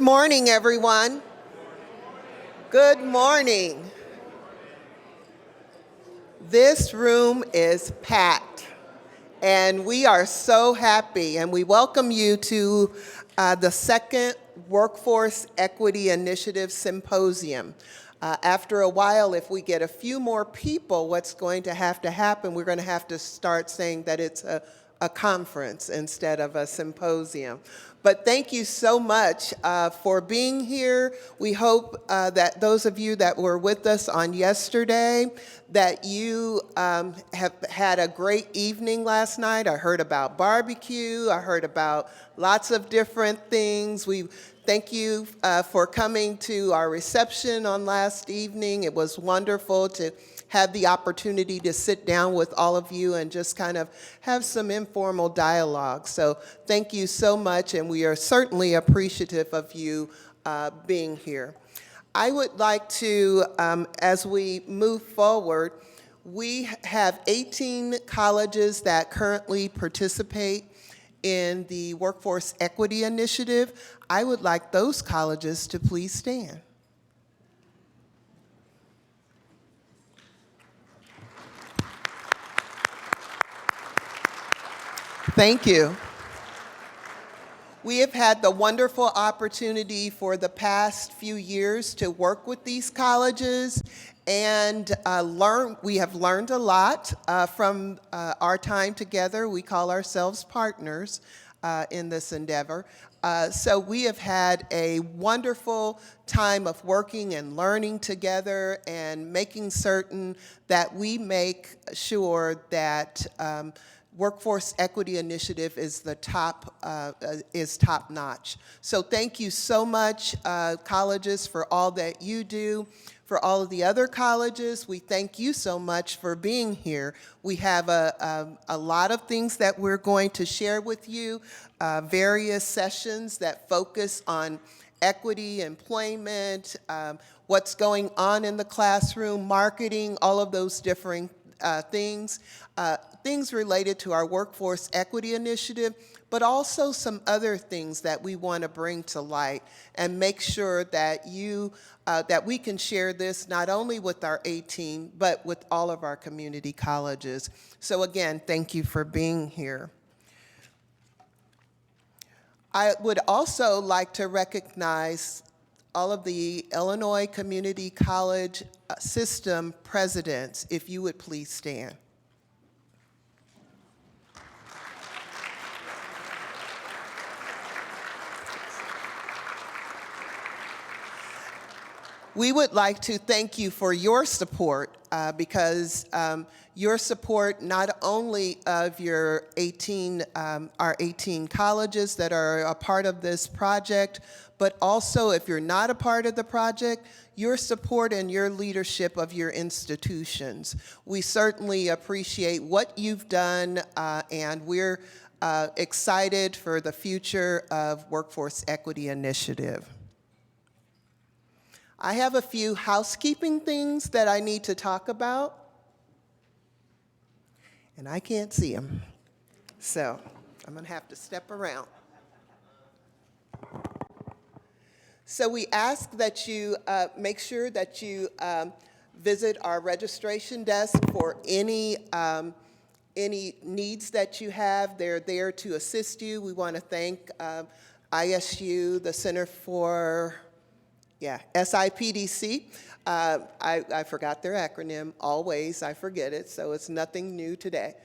morning, everyone. Good morning. This room is packed, and we are so happy, and we welcome you to the second Workforce Equity Initiative Symposium. After a while, if we get a few more people, what's going to happen, we're going to have to start saying that it's a conference instead of a symposium. But thank you so much for being here. We hope that those of you that were with us on yesterday, that you have had a great evening last night. I heard about barbecue. I heard about lots of different things. We thank you for coming to our reception on last evening. It was wonderful to have the opportunity to sit down with all of you and just kind of have some informal dialogue. So thank you so much, and we are certainly appreciative of you being here. I would like to, as we move forward, we have 18 colleges that currently participate in the Workforce Equity Initiative. I would like those colleges to please stand. Thank you. We have had the wonderful opportunity for the past few years to work with these colleges and we have learned a lot from our time together. We call ourselves partners in this endeavor. So we have had a wonderful time of working and learning together and making certain that we make sure that Workforce Equity Initiative is the top notch. So thank you so much, colleges, for all that you do. For all of the other colleges, we thank you so much for being here. We have a lot of things that we're going to share with you, various sessions that focus on equity, employment, what's going on in the classroom, marketing, all of those different things related to our Workforce Equity Initiative, but also some other things that we want to bring to light and make sure that that we can share this not only with our 18, but with all of our community colleges. So again, thank you for being here. I would also like to recognize all of the Illinois Community College System presidents, if you would please stand. We would like to thank you for your support because your support not only of your our 18 colleges that are a part of this project, but also if you're not a part of the project, your support and your leadership of your institutions. We certainly appreciate what you've done and we're excited for the future of Workforce Equity Initiative. I have a few housekeeping things that I need to talk about, and I can't see them, so I'm going to have to step around. So we ask that you make sure that you visit our registration desk for any needs that you have. They're there to assist you. We want to thank ISU, the Center for SIPDC. I forgot their acronym, always, I forget it, so it's nothing new today.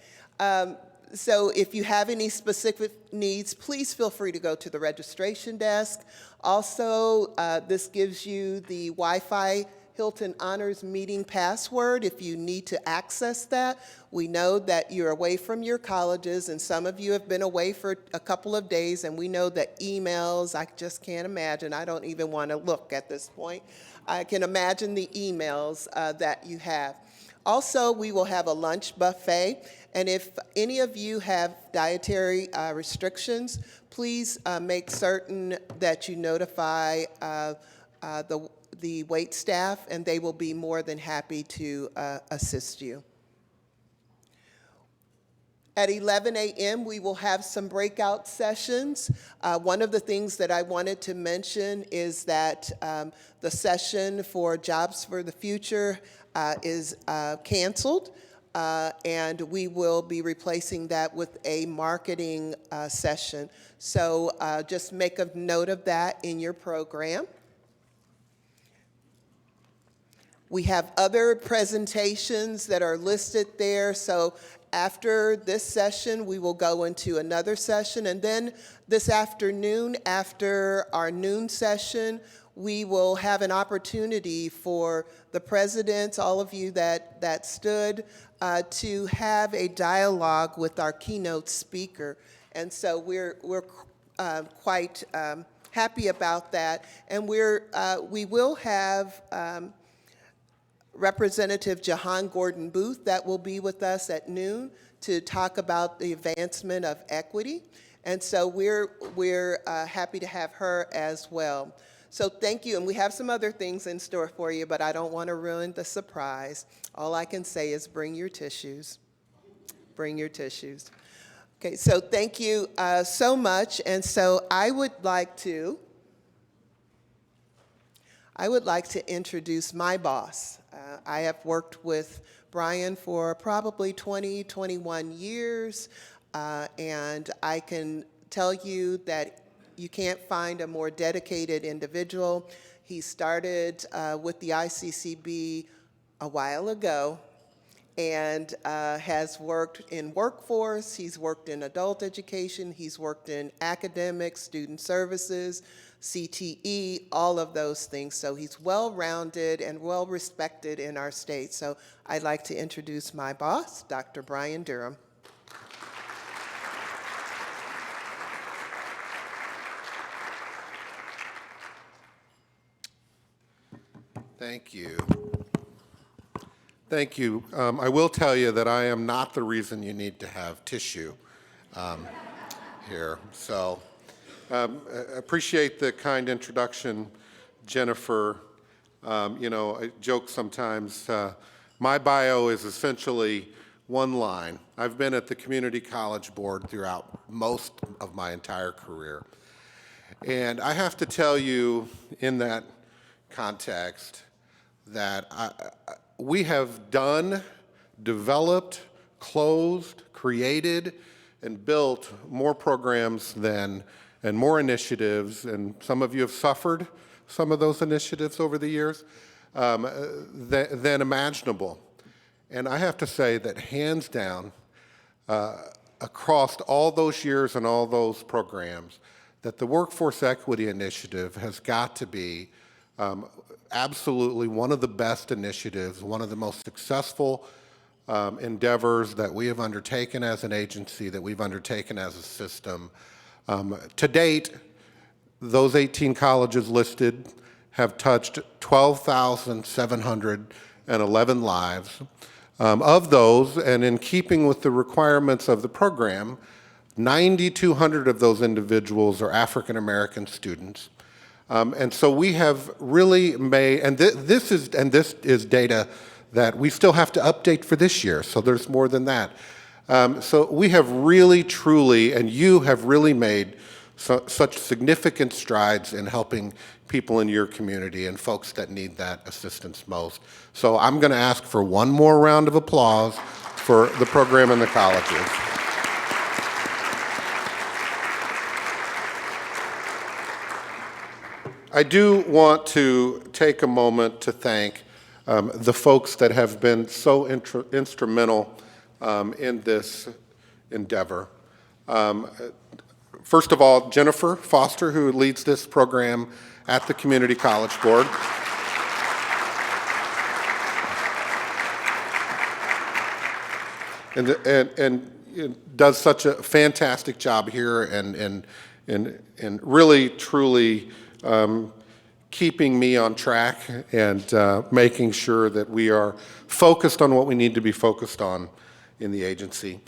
So if you have any specific needs, please feel free to go to the registration desk. Also, this gives you the Wi-Fi Hilton Honors meeting password if you need to access that. We know that you're away from your colleges, and some of you have been away for a couple of days, and we know that emails, I just can't imagine. I don't even want to look at this point. I can imagine the emails that you have. Also, we will have a lunch buffet, and if any of you have dietary restrictions, please make certain that you notify the wait staff, and they will be more than happy to assist you. At 11 a.m., we will have some breakout sessions. One of the things that I wanted to mention is that the session for Jobs for the Future is canceled, and we will be replacing that with a marketing session. So just make a note of that in your program. We have other presentations that are listed there. So after this session, we will go into another session. And then this afternoon, after our noon session, we will have an opportunity for the presidents, all of you that stood, to have a dialogue with our keynote speaker. And so we're quite happy about that. And we will have Representative Jahan Gordon Booth that will be with us at noon to talk about the advancement of equity. And so we're happy to have her as well. So thank you, and we have some other things in store for you, but I don't want to ruin the surprise. All I can say is bring your tissues. Bring your tissues. Okay, so thank you so much, and so I would like to introduce my boss. I have worked with Brian for probably 20, 21 years, and I can tell you that you can't find a more dedicated individual. He started with the ICCB a while ago and has worked in workforce, he's worked in adult education, he's worked in academics, student services, CTE, all of those things. So he's well-rounded and well-respected in our state. So I'd like to introduce my boss, Dr. Brian Durham. Thank you. Thank you. I will tell you that I am not the reason you need to have tissue here. So I appreciate the kind introduction, Jennifer. You know, I joke sometimes. My bio is essentially one line. I've been at the Community College Board throughout most of my entire career. And I have to tell you in that context that we have done, developed, closed, created, and built more programs and more initiatives, and some of you have suffered some of those initiatives over the years, than imaginable. And I have to say that hands down, across all those years and all those programs, that the Workforce Equity Initiative has got to be absolutely one of the best initiatives, one of the most successful endeavors that we have undertaken as an agency, that we've undertaken as a system. To date, those 18 colleges listed have touched 12,711 lives. Of those, and in keeping with the requirements of the program, 9,200 of those individuals are African American students. And so we have really made, and this is data that we still have to update for this year, so there's more than that. So we have really, truly, and you have really made such significant strides in helping people in your community and folks that need that assistance most. So I'm going to ask for one more round of applause for the program and the colleges. I do want to take a moment to thank the folks that have been so instrumental in this endeavor. First of all, Jennifer Foster, who leads this program at the Community College Board. And does such a fantastic job here and really, truly keeping me on track and making sure that we are focused on what we need to be focused on in the agency.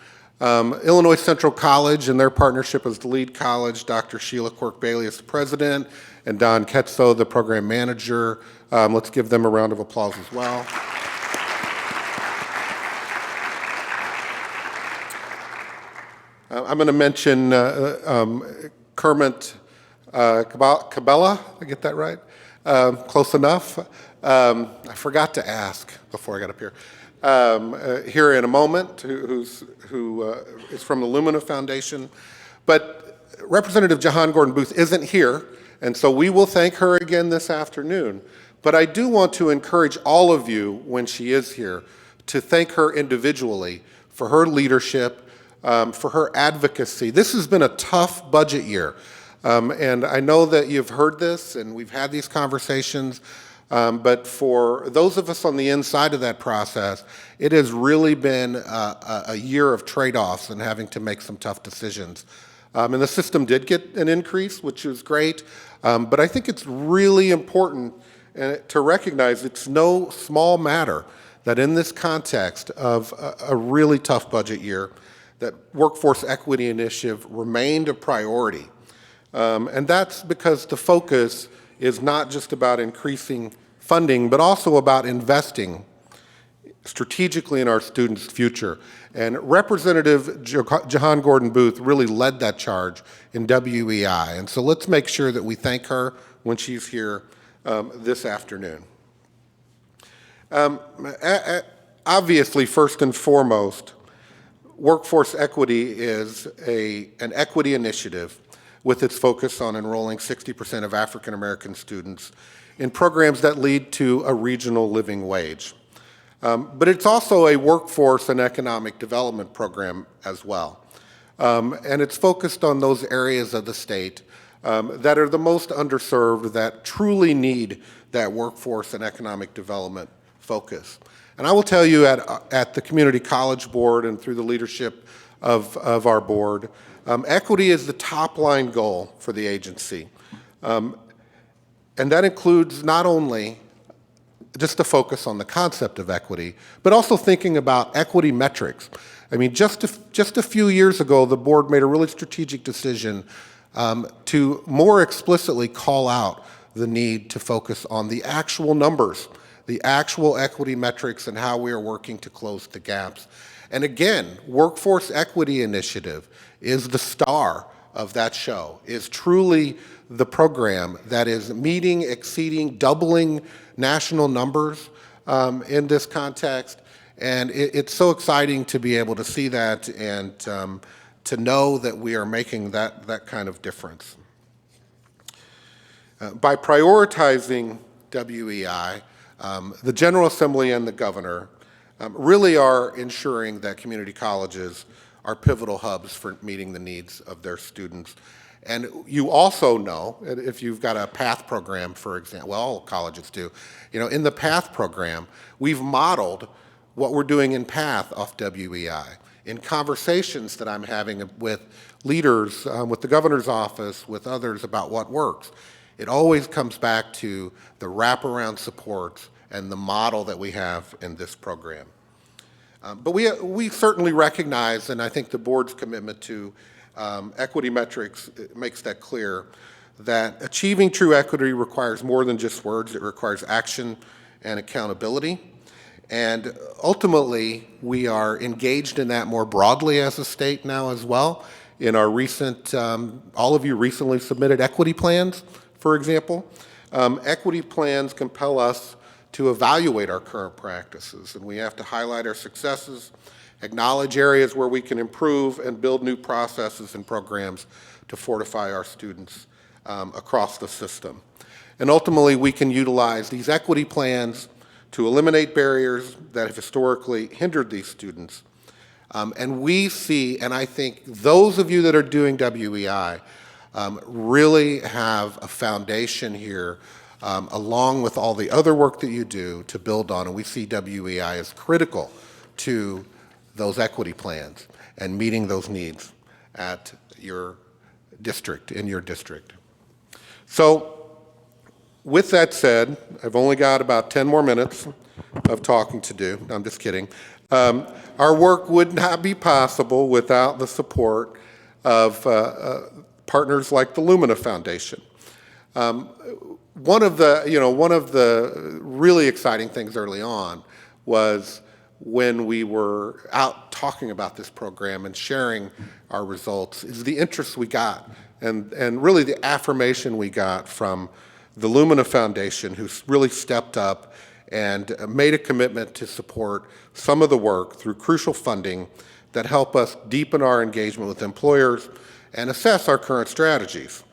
Illinois Central College and their partnership as the lead college, Dr. Sheila Quirk-Bailey is the president, and Don Ketso, the program manager. Let's give them a round of applause as well. I'm going to mention Kermit Cabela. Did I get that right? Close enough. I forgot to ask before I got up here. Here in a moment, who is from the Lumina Foundation. But Representative Jahan Gordon Booth isn't here, and so we will thank her again this afternoon. But I do want to encourage all of you, when she is here, to thank her individually for her leadership, for her advocacy. This has been a tough budget year. And I know that you've heard this and we've had these conversations, but for those of us on the inside of that process, it has really been a year of trade-offs and having to make some tough decisions. And the system did get an increase, which is great, but I think it's really important to recognize it's no small matter that in this context of a really tough budget year, that workforce equity initiative remained a priority. And that's because the focus is not just about increasing funding, but also about investing strategically in our students' future. And Representative Jahan Gordon Booth really led that charge in WEI. And so let's make sure that we thank her when she's here this afternoon. Obviously, first and foremost, workforce equity is an equity initiative with its focus on enrolling 60% of African American students in programs that lead to a regional living wage. But it's also a workforce and economic development program as well. And it's focused on those areas of the state that are the most underserved, that truly need that workforce and economic development focus. And I will tell you at the Community College Board and through the leadership of our board, equity is the top line goal for the agency. And that includes not only just to focus on the concept of equity, but also thinking about equity metrics. I mean, just a few years ago, the board made a really strategic decision to more explicitly call out the need to focus on the actual numbers, the actual equity metrics, and how we are working to close the gaps. And again, Workforce Equity Initiative is the star of that show, is truly the program that is meeting, exceeding, doubling national numbers in this context. And it's so exciting to be able to see that and to know that we are making that kind of difference. By prioritizing WEI, the General Assembly and the Governor really are ensuring that community colleges are pivotal hubs for meeting the needs of their students. And you also know, if you've got a PATH program, for example, well, all colleges do, in the PATH program, we've modeled what we're doing in PATH off WEI. In conversations that I'm having with leaders, with the governor's office, with others about what works, it always comes back to the wraparound supports and the model that we have in this program. But we certainly recognize, and I think the board's commitment to equity metrics makes that clear, that achieving true equity requires more than just words. It requires action and accountability. And ultimately, we are engaged in that more broadly as a state now as well. In our recent, all of you recently submitted equity plans, for example. Equity plans compel us to evaluate our current practices, and we have to highlight our successes, acknowledge areas where we can improve, and build new processes and programs to fortify our students across the system. And ultimately, we can utilize these equity plans to eliminate barriers that have historically hindered these students. And we see, and I think those of you that are doing WEI really have a foundation here along with all the other work that you do to build on, and we see WEI as critical to those equity plans and meeting those needs at your district, in your district. So with that said, I've only got about 10 more minutes of talking to do. No, I'm just kidding. Our work would not be possible without the support of partners like the Lumina Foundation. One of the really exciting things early on was when we were out talking about this program and sharing our results is the interest we got and really the affirmation we got from the Lumina Foundation, who's really stepped up and made a commitment to support some of the work through crucial funding that help us deepen our engagement with employers and assess our current strategies.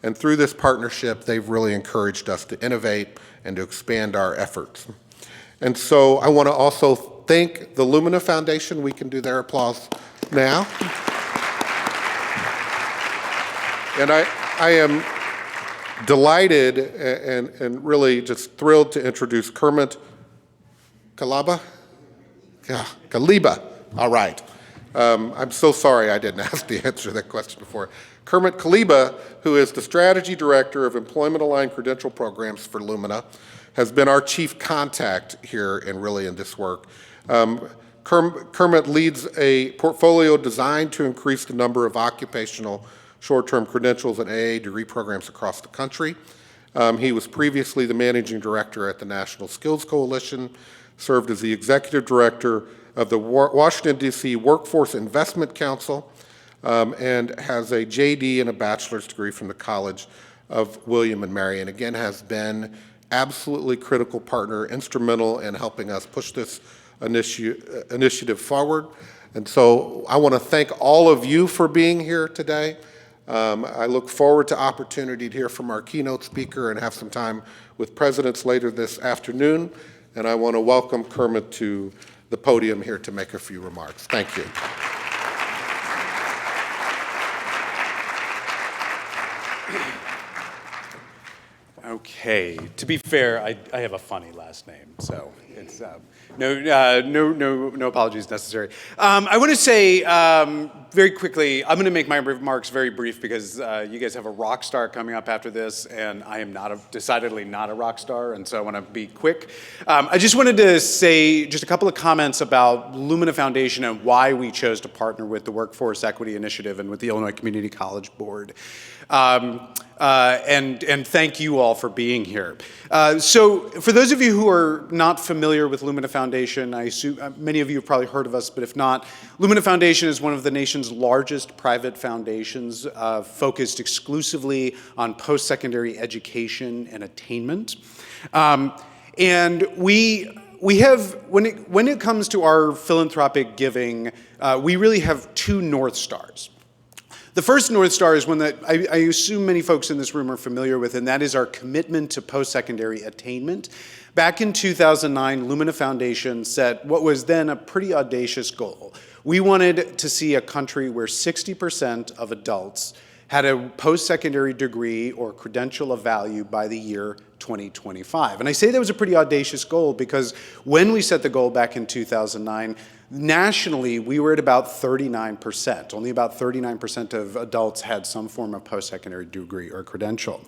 And through this partnership, they've really encouraged us to innovate and to expand our efforts. And so I want to also thank the Lumina Foundation. We can do their applause now. And I am delighted and really just thrilled to introduce Kermit Kaliba. Yeah, Kaliba. All right. I'm so sorry I didn't ask the answer to that question before. Kermit Kaliba, who is the Strategy Director of Employment-Aligned Credential Programs for Lumina, has been our chief contact here and really in this work. Kermit leads a portfolio designed to increase the number of occupational short-term credentials and AA degree programs across the country. He was previously the managing director at the National Skills Coalition, served as the executive director of the Washington, D.C. Workforce Investment Council, and has a JD and a bachelor's degree from the College of William and Mary, and again has been absolutely critical partner, instrumental in helping us push this initiative forward. And so I want to thank all of you for being here today. I look forward to opportunity to hear from our keynote speaker and have some time with presidents later this afternoon. And I want to welcome Kermit to the podium here to make a few remarks. Thank you. Okay, to be fair, I have a funny last name, so it's no apologies necessary. I want to say very quickly, I'm going to make my remarks very brief because you guys have a rock star coming up after this, and I am decidedly not a rock star, and so I want to be quick. I just wanted to say just a couple of comments about Lumina Foundation and why we chose to partner with the Workforce Equity Initiative and with the Illinois Community College Board. And thank you all for being here. So for those of you who are not familiar with Lumina Foundation, I assume many of you have probably heard of us, but if not, Lumina Foundation is one of the nation's largest private foundations focused exclusively on post-secondary education and attainment. And we have, when it comes to our philanthropic giving, we really have two North Stars. The first North Star is one that I assume many folks in this room are familiar with, and that is our commitment to post-secondary attainment. Back in 2009, Lumina Foundation set what was then a pretty audacious goal. We wanted to see a country where 60% of adults had a post-secondary degree or credential of value by the year 2025. And I say that was a pretty audacious goal because when we set the goal back in 2009, nationally, we were at about 39%. Only about 39% of adults had some form of post-secondary degree or credential.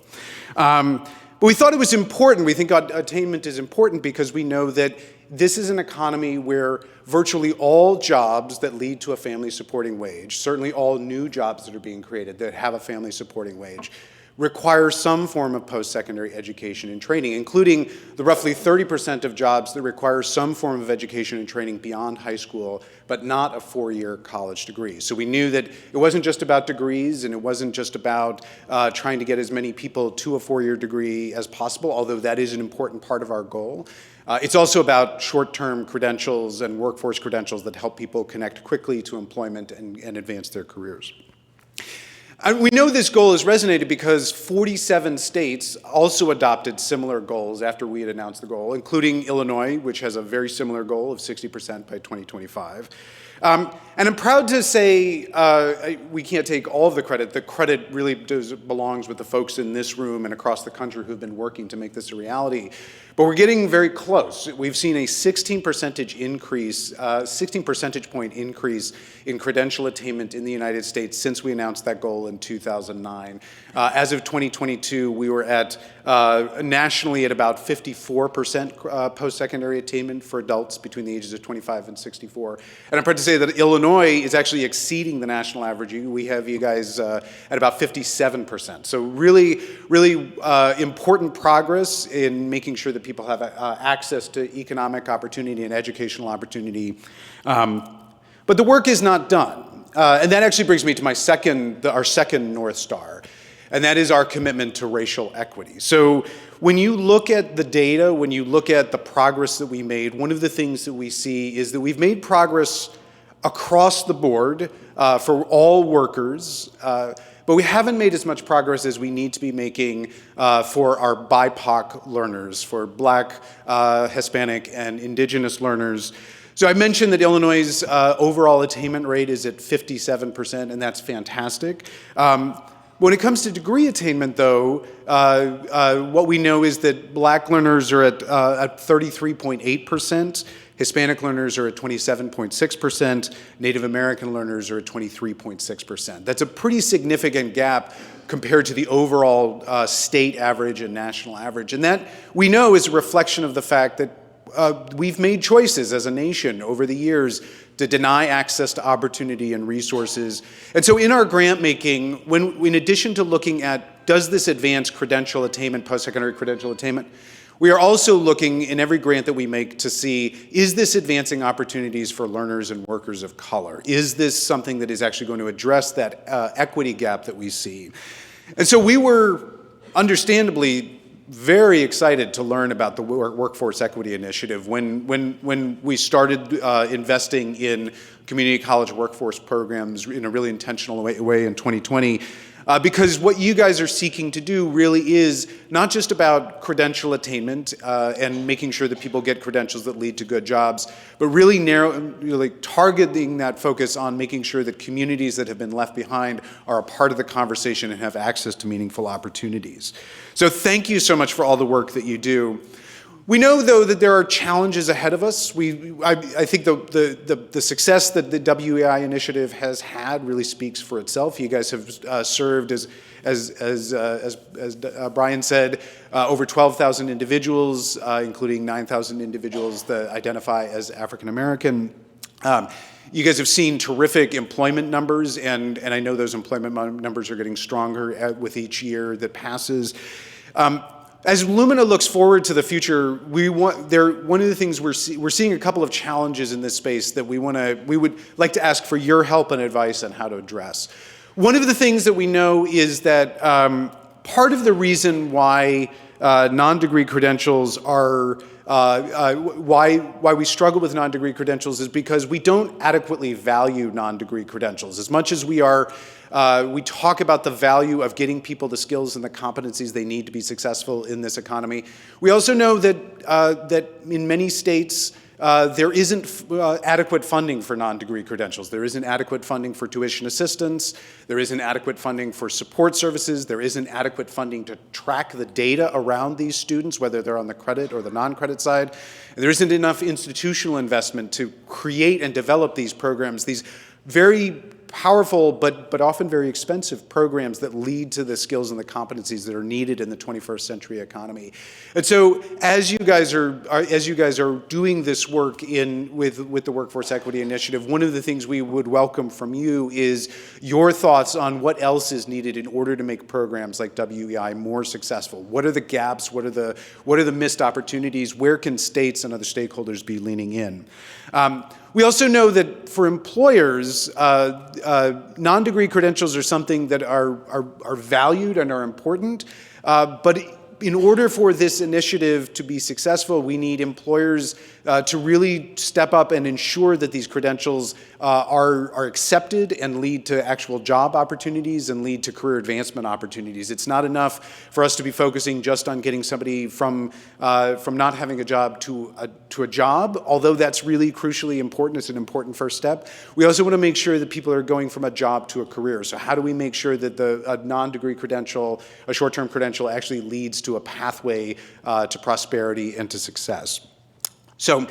But we thought it was important. We think attainment is important because we know that this is an economy where virtually all jobs that lead to a family supporting wage, certainly all new jobs that are being created that have a family supporting wage, require some form of post-secondary education and training, including the roughly 30% of jobs that require some form of education and training beyond high school, but not a four-year college degree. So we knew that it wasn't just about degrees, and it wasn't just about trying to get as many people to a four-year degree as possible, although that is an important part of our goal. It's also about short-term credentials and workforce credentials that help people connect quickly to employment and advance their careers. And we know this goal has resonated because 47 states also adopted similar goals after we had announced the goal, including Illinois, which has a very similar goal of 60% by 2025. And I'm proud to say we can't take all of the credit. The credit really belongs with the folks in this room and across the country who've been working to make this a reality. But we're getting very close. We've seen a 16 percentage point increase in credential attainment in the United States since we announced that goal in 2009. As of 2022, we were at nationally at about 54% post-secondary attainment for adults between the ages of 25 and 64. And I'm proud to say that Illinois is actually exceeding the national average. We have you guys at about 57%. So really, really important progress in making sure that people have access to economic opportunity and educational opportunity. But the work is not done. And that actually brings me to our second North Star, and that is our commitment to racial equity. So when you look at the data, when you look at the progress that we made, one of the things that we see is that we've made progress across the board for all workers, but we haven't made as much progress as we need to be making for our BIPOC learners, for Black, Hispanic, and Indigenous learners. So I mentioned that Illinois' overall attainment rate is at 57%, and that's fantastic. When it comes to degree attainment, though, what we know is that Black learners are at 33.8%, Hispanic learners are at 27.6%, Native American learners are at 23.6%. That's a pretty significant gap compared to the overall state average and national average. And that, we know, is a reflection of the fact that we've made choices as a nation over the years to deny access to opportunity and resources. And so in our grant making, in addition to looking at does this advance credential attainment, post-secondary credential attainment, we are also looking in every grant that we make to see, is this advancing opportunities for learners and workers of color? Is this something that is actually going to address that equity gap that we see? And so we were understandably very excited to learn about the Workforce Equity Initiative when we started investing in community college workforce programs in a really intentional way in 2020. Because what you guys are seeking to do really is not just about credential attainment and making sure that people get credentials that lead to good jobs, but really targeting that focus on making sure that communities that have been left behind are a part of the conversation and have access to meaningful opportunities. So thank you so much for all the work that you do. We know, though, that there are challenges ahead of us. I think the success that the WEI initiative has had really speaks for itself. You guys have served, as Brian said, over 12,000 individuals, including 9,000 individuals that identify as African American. You guys have seen terrific employment numbers, and I know those employment numbers are getting stronger with each year that passes. As Lumina looks forward to the future, one of the things we're seeing a couple of challenges in this space that we would like to ask for your help and advice on how to address. One of the things that we know is that part of the reason why non-degree credentials are why we struggle with non-degree credentials is because we don't adequately value non-degree credentials. As much as we talk about the value of getting people the skills and the competencies they need to be successful in this economy, we also know that in many states there isn't adequate funding for non-degree credentials. There isn't adequate funding for tuition assistance. There isn't adequate funding for support services. There isn't adequate funding to track the data around these students, whether they're on the credit or the non-credit side. And there isn't enough institutional investment to create and develop these programs, these very powerful but often very expensive programs that lead to the skills and the competencies that are needed in the 21st century economy. And so as you guys are doing this work with the Workforce Equity Initiative, one of the things we would welcome from you is your thoughts on what else is needed in order to make programs like WEI more successful. What are the gaps? What are the missed opportunities? Where can states and other stakeholders be leaning in? We also know that for employers, non-degree credentials are something that are valued and are important, but in order for this initiative to be successful, we need employers to really step up and ensure that these credentials are accepted and lead to actual job opportunities and lead to career advancement opportunities. It's not enough for us to be focusing just on getting somebody from not having a job to a job, although that's really crucially important. It's an important first step. We also want to make sure that people are going from a job to a career. So how do we make sure that a non-degree credential, a short-term credential, actually leads to a pathway to prosperity and to success? So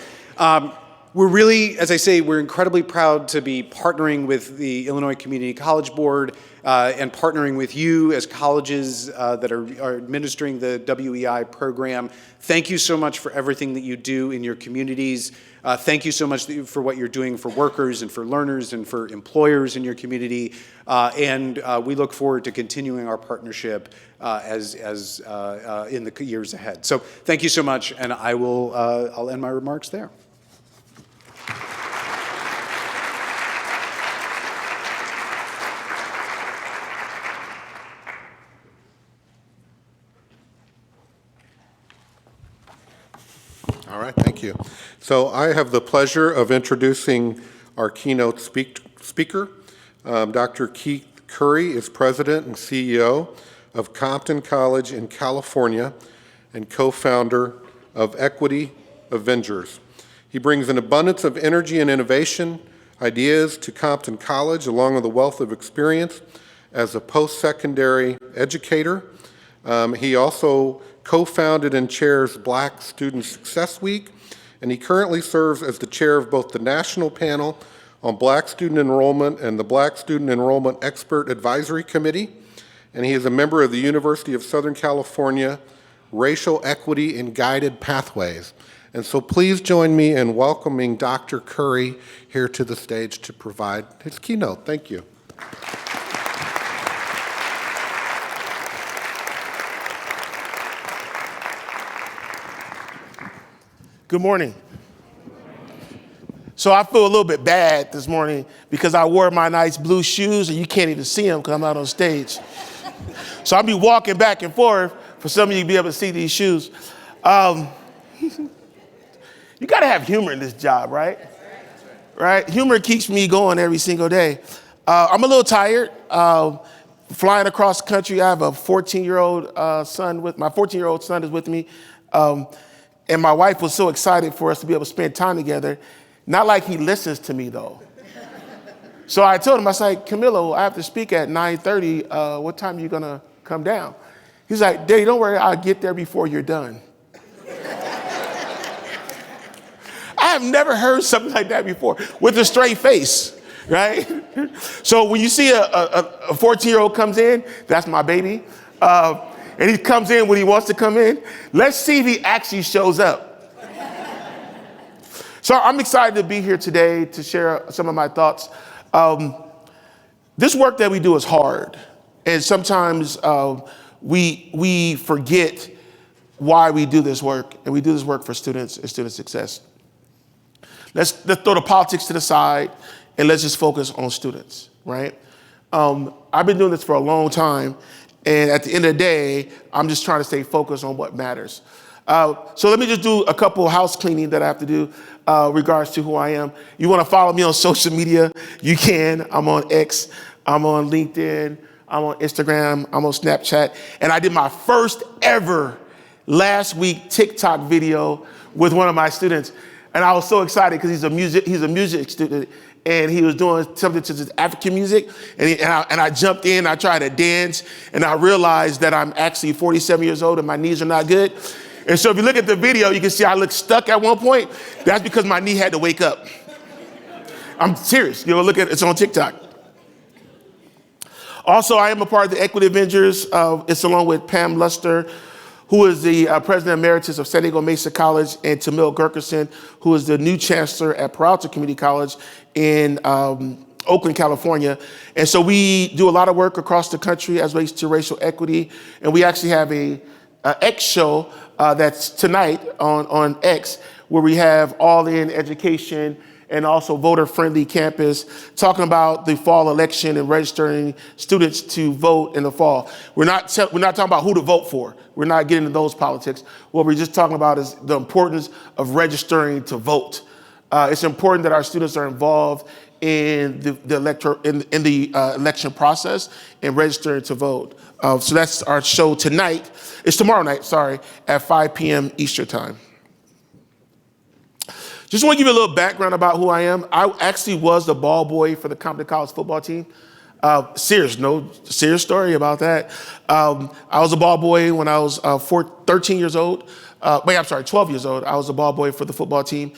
We're really, as I say, we're incredibly proud to be partnering with the Illinois Community College Board and partnering with you as colleges that are administering the WEI program. Thank you so much for everything that you do in your communities. Thank you so much for what you're doing for workers and for learners and for employers in your community. And we look forward to continuing our partnership in the years ahead. So thank you so much, and I'll end my remarks there. All right, thank you. So I have the pleasure of introducing our keynote speaker. Dr. Keith Curry is president and CEO of Compton College in California and co-founder of Equity Avengers. He brings an abundance of energy and innovation ideas to Compton College, along with a wealth of experience as a post-secondary educator. He also co-founded and chairs Black Student Success Week, and he currently serves as the chair of both the National Panel on Black Student Enrollment and the Black Student Enrollment Expert Advisory Committee, and he is a member of the University of Southern California Racial Equity and Guided Pathways. And so please join me in welcoming Dr. Curry here to the stage to provide his keynote. Thank you. Good morning. So I feel a little bit bad this morning because I wore my nice blue shoes and you can't even see them because I'm out on stage. So I'll be walking back and forth for some of you to be able to see these shoes. You gotta have humor in this job, right? Right? Humor keeps me going every single day. I'm a little tired. Flying across the country, I have a 14-year-old son my 14-year-old son is with me. And my wife was so excited for us to be able to spend time together. Not like he listens to me, though. So I told him, I was like, Camilo, I have to speak at 9:30. What time are you going to come down? He's like, Daddy, don't worry. I'll get there before you're done. I have never heard something like that before with a straight face, right? So when you see a 14-year-old comes in, that's my baby. And he comes in when he wants to come in. Let's see if he actually shows up. So I'm excited to be here today to share some of my thoughts. This work that we do is hard. And sometimes we forget why we do this work. And we do this work for students and student success. Let's throw the politics to the side and let's just focus on students, right? I've been doing this for a long time. And at the end of the day, I'm just trying to stay focused on what matters. So let me just do a couple of house cleaning that I have to do regards to who I am. You want to follow me on social media? You can. I'm on X. I'm on LinkedIn. I'm on Instagram. I'm on Snapchat. And I did my first ever last week TikTok video with one of my students. And I was so excited because he's a music student. And he was doing something to his African music, and I jumped in, I tried to dance, and I realized that I'm actually 47 years old and my knees are not good. And so if you look at the video, you can see I look stuck at one point. That's because my knee had to wake up. I'm serious, you know, look at it, it's on TikTok. Also, I am a part of the Equity Avengers. It's along with Pam Luster, who is the President Emeritus of San Diego Mesa College, and Tamil Gurkerson, who is the new Chancellor at Peralta Community College in Oakland, California. And so we do a lot of work across the country as relates to racial equity. And we actually have a X show that's tonight on X, where we have All In Education and also voter-friendly campus, talking about the fall election and registering students to vote in the fall. We're not talking about who to vote for. We're not getting into those politics. What we're just talking about is the importance of registering to vote. It's important that our students are involved in the election process and registering to vote. So that's our show tonight. It's tomorrow night, sorry, at 5 p.m. Eastern time. Just want to give you a little background about who I am. I actually was the ball boy for the Compton College football team. Serious story about that. I was a ball boy when I was 13 years old. 12 years old. I was a ball boy for the football team.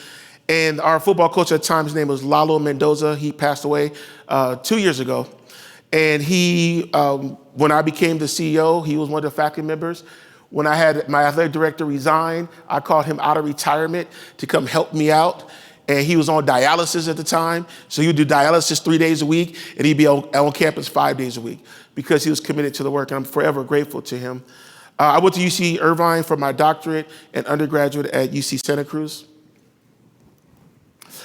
And our football coach at the time, his name was Lalo Mendoza. He passed away 2 years ago. And he, when I became the CEO, he was one of the faculty members. When I had my athletic director resign, I called him out of retirement to come help me out. And he was on dialysis at the time. So he would do dialysis 3 days a week, and he'd be on campus 5 days a week because he was committed to the work, and I'm forever grateful to him. I went to UC Irvine for my doctorate and undergraduate at UC Santa Cruz.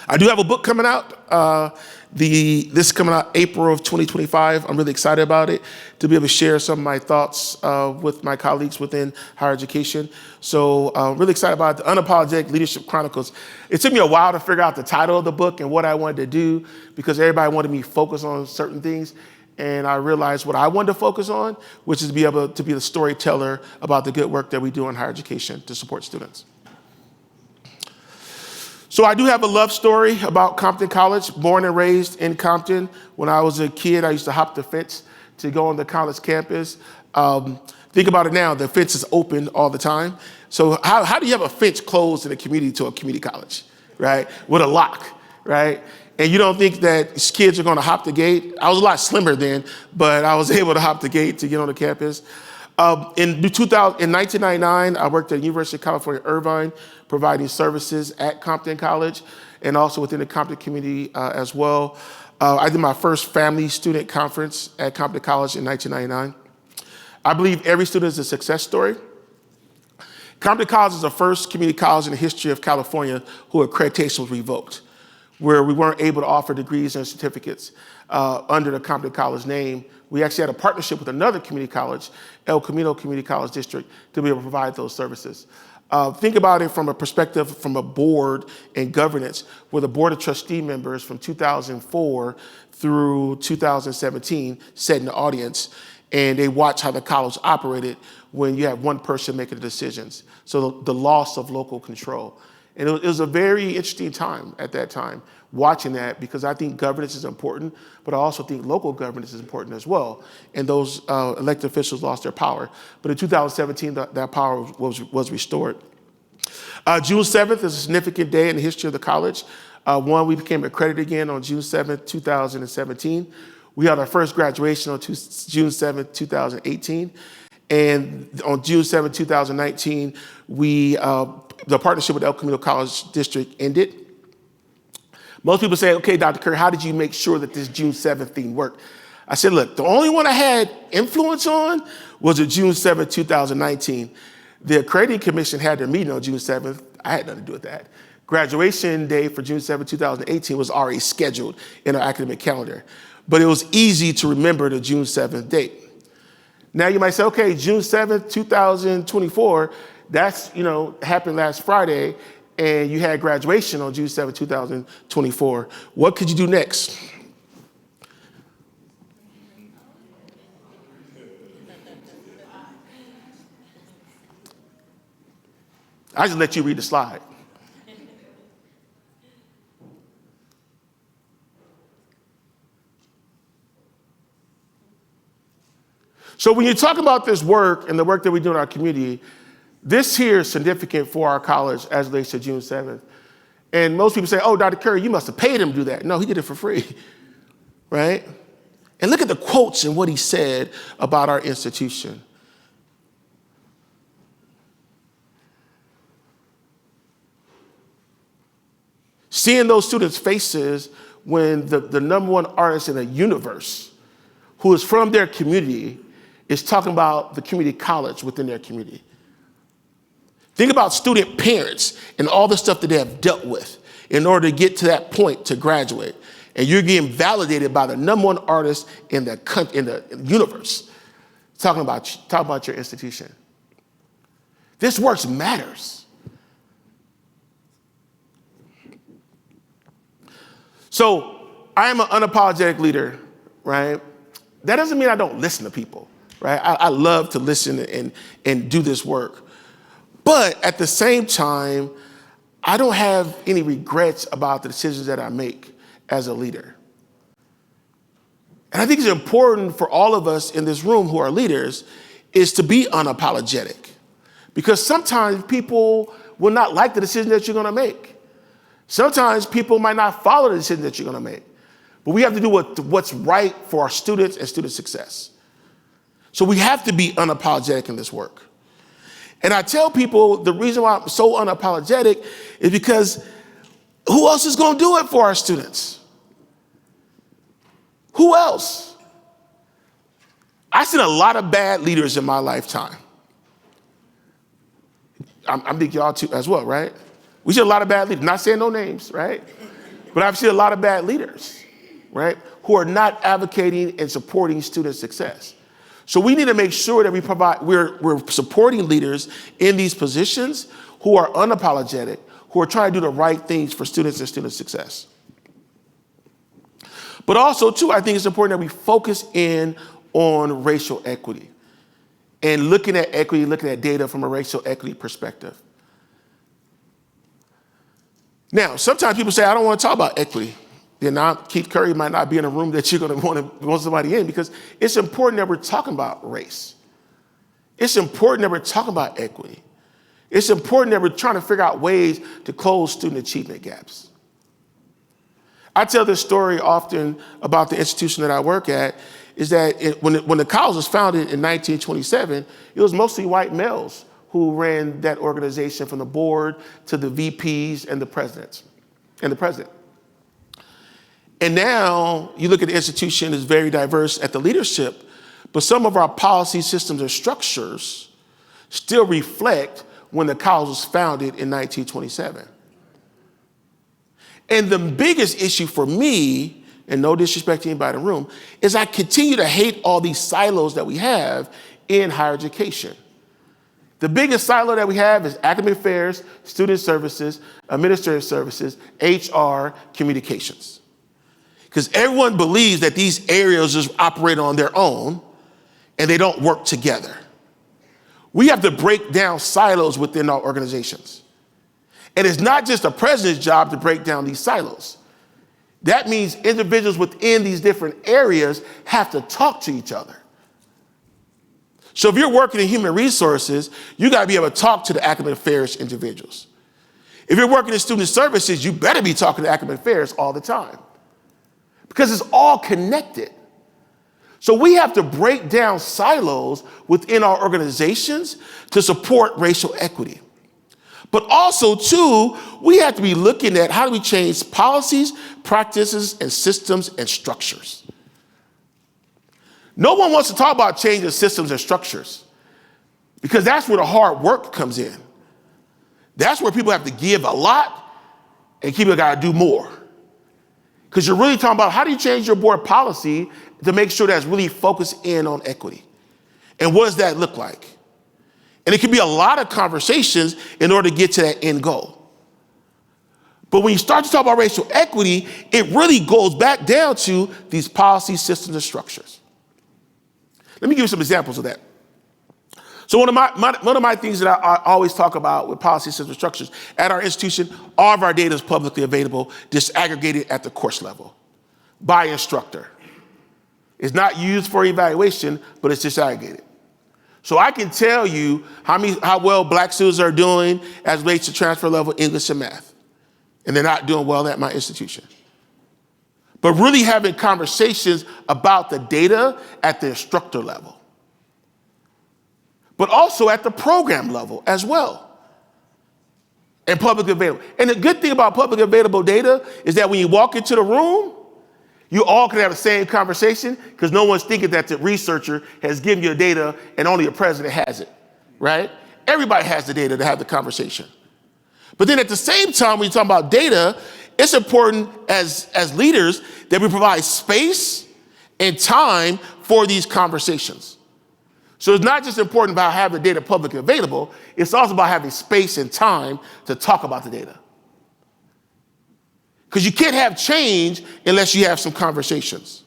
I do have a book coming out. This is coming out April of 2025. I'm really excited about it, to be able to share some of my thoughts with my colleagues within higher education. So really excited about the Unapologetic Leadership Chronicles. It took me a while to figure out the title of the book and what I wanted to do, because everybody wanted me to focus on certain things. And I realized what I wanted to focus on, which is to be able to be the storyteller about the good work that we do in higher education to support students. So I do have a love story about Compton College. Born and raised in Compton. When I was a kid, I used to hop the fence to go on the college campus. Think about it now, the fence is open all the time. So how do you have a fence closed in a community to a community college, right? With a lock, right? And you don't think that kids are gonna hop the gate. I was a lot slimmer then, but I was able to hop the gate to get on the campus. In 1999, I worked at the University of California, Irvine, providing services at Compton College and also within the Compton community as well. I did my first family student conference at Compton College in 1999. I believe every student is a success story. Compton College is the first community college in the history of California who accreditation was revoked, where we weren't able to offer degrees and certificates under the Compton College name. We actually had a partnership with another community college, El Camino Community College District, to be able to provide those services. Think about it from a perspective from a board and governance, where the board of trustee members from 2004 through 2017 sat in the audience, and they watch how the college operated when you have one person making the decisions. So the loss of local control. And it was a very interesting time at that time, watching that, because I think governance is important, but I also think local governance is important as well. And those elected officials lost their power. But in 2017, that power was restored. June 7th is a significant day in the history of the college. One, we became accredited again on June 7th, 2017. We had our first graduation on June 7th, 2018. And on June 7th, 2019, the partnership with El Camino College District ended. Most people say, okay, Dr. Kerr, how did you make sure that this June 7th thing worked? I said, look, the only one I had influence on was the June 7th, 2019. The accrediting commission had their meeting on June 7th. I had nothing to do with that. Graduation day for June 7th, 2018 was already scheduled in our academic calendar. But it was easy to remember the June 7th date. Now you might say, okay, June 7th, 2024, that's, happened last Friday, and you had graduation on June 7th, 2024. What could you do next? I just let you read the slide. So when you talk about this work and the work that we do in our community, this here is significant for our college as it relates to June 7th. And most people say, oh, Dr. Curry, you must have paid him to do that. No, he did it for free, right? And look at the quotes and what he said about our institution. Seeing those students' faces when the number one artist in the universe, who is from their community, is talking about the community college within their community. Think about student parents and all the stuff that they have dealt with in order to get to that point to graduate. And you're getting validated by the number one artist in the universe, talking about your institution. This work matters. So I am an unapologetic leader, right? That doesn't mean I don't listen to people, right? I love to listen and do this work. But at the same time, I don't have any regrets about the decisions that I make as a leader. And I think it's important for all of us in this room who are leaders is to be unapologetic. Because sometimes people will not like the decision that you're going to make. Sometimes people might not follow the decision that you're going to make, but we have to do what's right for our students and student success. So we have to be unapologetic in this work. And I tell people the reason why I'm so unapologetic is because who else is going to do it for our students? Who else? I've seen a lot of bad leaders in my lifetime. I think y'all too as well, right? We see a lot of bad leaders, not saying no names, right? But I've seen a lot of bad leaders, right, who are not advocating and supporting student success. So we need to make sure that we're supporting leaders in these positions who are unapologetic, who are trying to do the right things for students and student success. But also, too, I think it's important that we focus in on racial equity and looking at equity, looking at data from a racial equity perspective. Now, sometimes people say, I don't want to talk about equity. Then now Keith Curry might not be in a room that you're going to want somebody in, because it's important that we're talking about race. It's important that we're talking about equity. It's important that we're trying to figure out ways to close student achievement gaps. I tell this story often about the institution that I work at, is that when the college was founded in 1927, it was mostly white males who ran that organization, from the board to the VPs and the president. And now you look at the institution, it's very diverse at the leadership, but some of our policy systems and structures still reflect when the college was founded in 1927. And the biggest issue for me, and no disrespect to anybody in the room, is I continue to hate all these silos that we have in higher education. The biggest silo that we have is academic affairs, student services, administrative services, HR, communications. Because everyone believes that these areas just operate on their own and they don't work together. We have to break down silos within our organizations. And it's not just the president's job to break down these silos. That means individuals within these different areas have to talk to each other. So if you're working in human resources, you got to be able to talk to the academic affairs individuals. If you're working in student services, you better be talking to academic affairs all the time, because it's all connected. So we have to break down silos within our organizations to support racial equity. But also, too, we have to be looking at how do we change policies, practices, and systems and structures. No one wants to talk about changing systems and structures, because that's where the hard work comes in. That's where people have to give a lot and people got to do more. Because you're really talking about how do you change your board policy to make sure that's really focused in on equity. And what does that look like? And it can be a lot of conversations in order to get to that end goal. But when you start to talk about racial equity, it really goes back down to these policy systems and structures. Let me give you some examples of that. So one of my things that I always talk about with policy systems and structures, at our institution, all of our data is publicly available, disaggregated at the course level by instructor. It's not used for evaluation, but it's disaggregated. So I can tell you how well black students are doing as relates to transfer level English and math. And they're not doing well at my institution. But really having conversations about the data at the instructor level, but also at the program level as well, and publicly available. And the good thing about publicly available data is that when you walk into the room, you all can have the same conversation, because no one's thinking that the researcher has given you the data and only the president has it, right? Everybody has the data to have the conversation. But then at the same time, when you talk about data, it's important as leaders that we provide space and time for these conversations. So it's not just important about having the data publicly available, it's also about having space and time to talk about the data. Because you can't have change unless you have some conversations.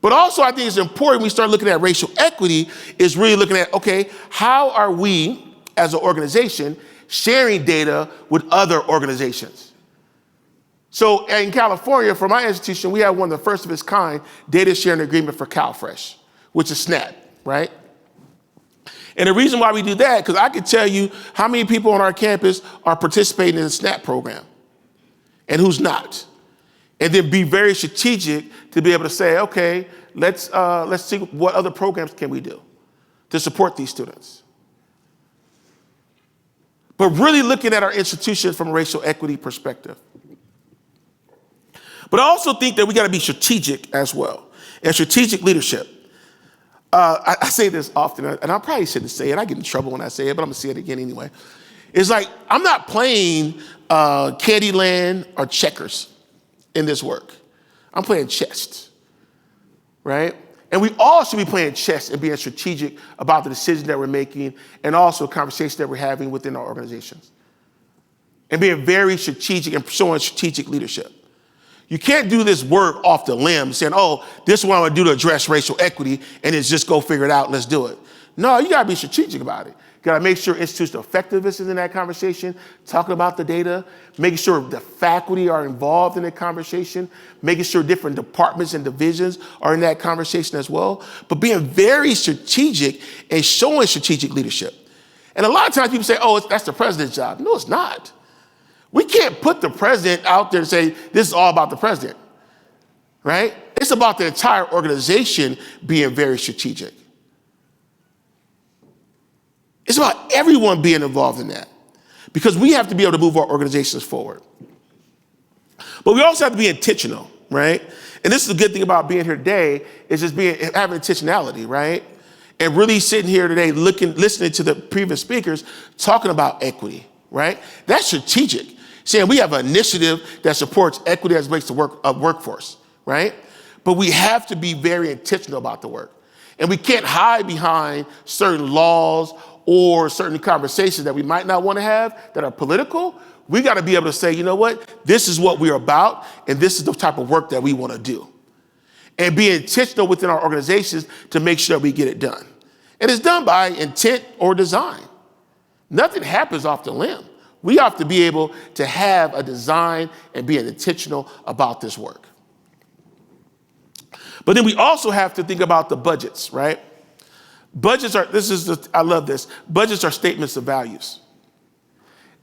But also, I think it's important when we start looking at racial equity is really looking at, okay, how are we as an organization sharing data with other organizations? So in California, for my institution, we have one of the first of its kind data sharing agreement for CalFresh, which is SNAP, right? And the reason why we do that, because I can tell you how many people on our campus are participating in the SNAP program. and who's not. And then be very strategic to be able to say, okay, let's see what other programs can we do to support these students. But really looking at our institutions from a racial equity perspective. But I also think that we got to be strategic as well, and strategic leadership. I say this often, and I probably shouldn't say it. I get in trouble when I say it, but I'm gonna say it again anyway. It's like, I'm not playing Candyland or checkers in this work. I'm playing chess, right? And we all should be playing chess and being strategic about the decisions that we're making and also conversations that we're having within our organizations. And being very strategic and showing strategic leadership. You can't do this work off the limb saying, oh, this is what I'm gonna do to address racial equity, and it's just go figure it out, let's do it. No, you gotta be strategic about it. You gotta make sure institutional effectiveness is in that conversation, talking about the data, making sure the faculty are involved in the conversation, making sure different departments and divisions are in that conversation as well, but being very strategic and showing strategic leadership. And a lot of times people say, oh, that's the president's job. No, it's not. We can't put the president out there and say, this is all about the president, right? It's about the entire organization being very strategic. It's about everyone being involved in that because we have to be able to move our organizations forward. But we also have to be intentional, right? And this is the good thing about being here today is just having intentionality, right? And really sitting here today listening to the previous speakers talking about equity, right? That's strategic. Saying we have an initiative that supports equity as it relates to workforce, right? But we have to be very intentional about the work. And we can't hide behind certain laws or certain conversations that we might not want to have that are political. We got to be able to say, you know what? This is what we're about, and this is the type of work that we want to do. And be intentional within our organizations to make sure we get it done. And it's done by intent or design. Nothing happens off the limb. We have to be able to have a design and be intentional about this work. But then we also have to think about the budgets, right? Budgets are, I love this, budgets are statements of values.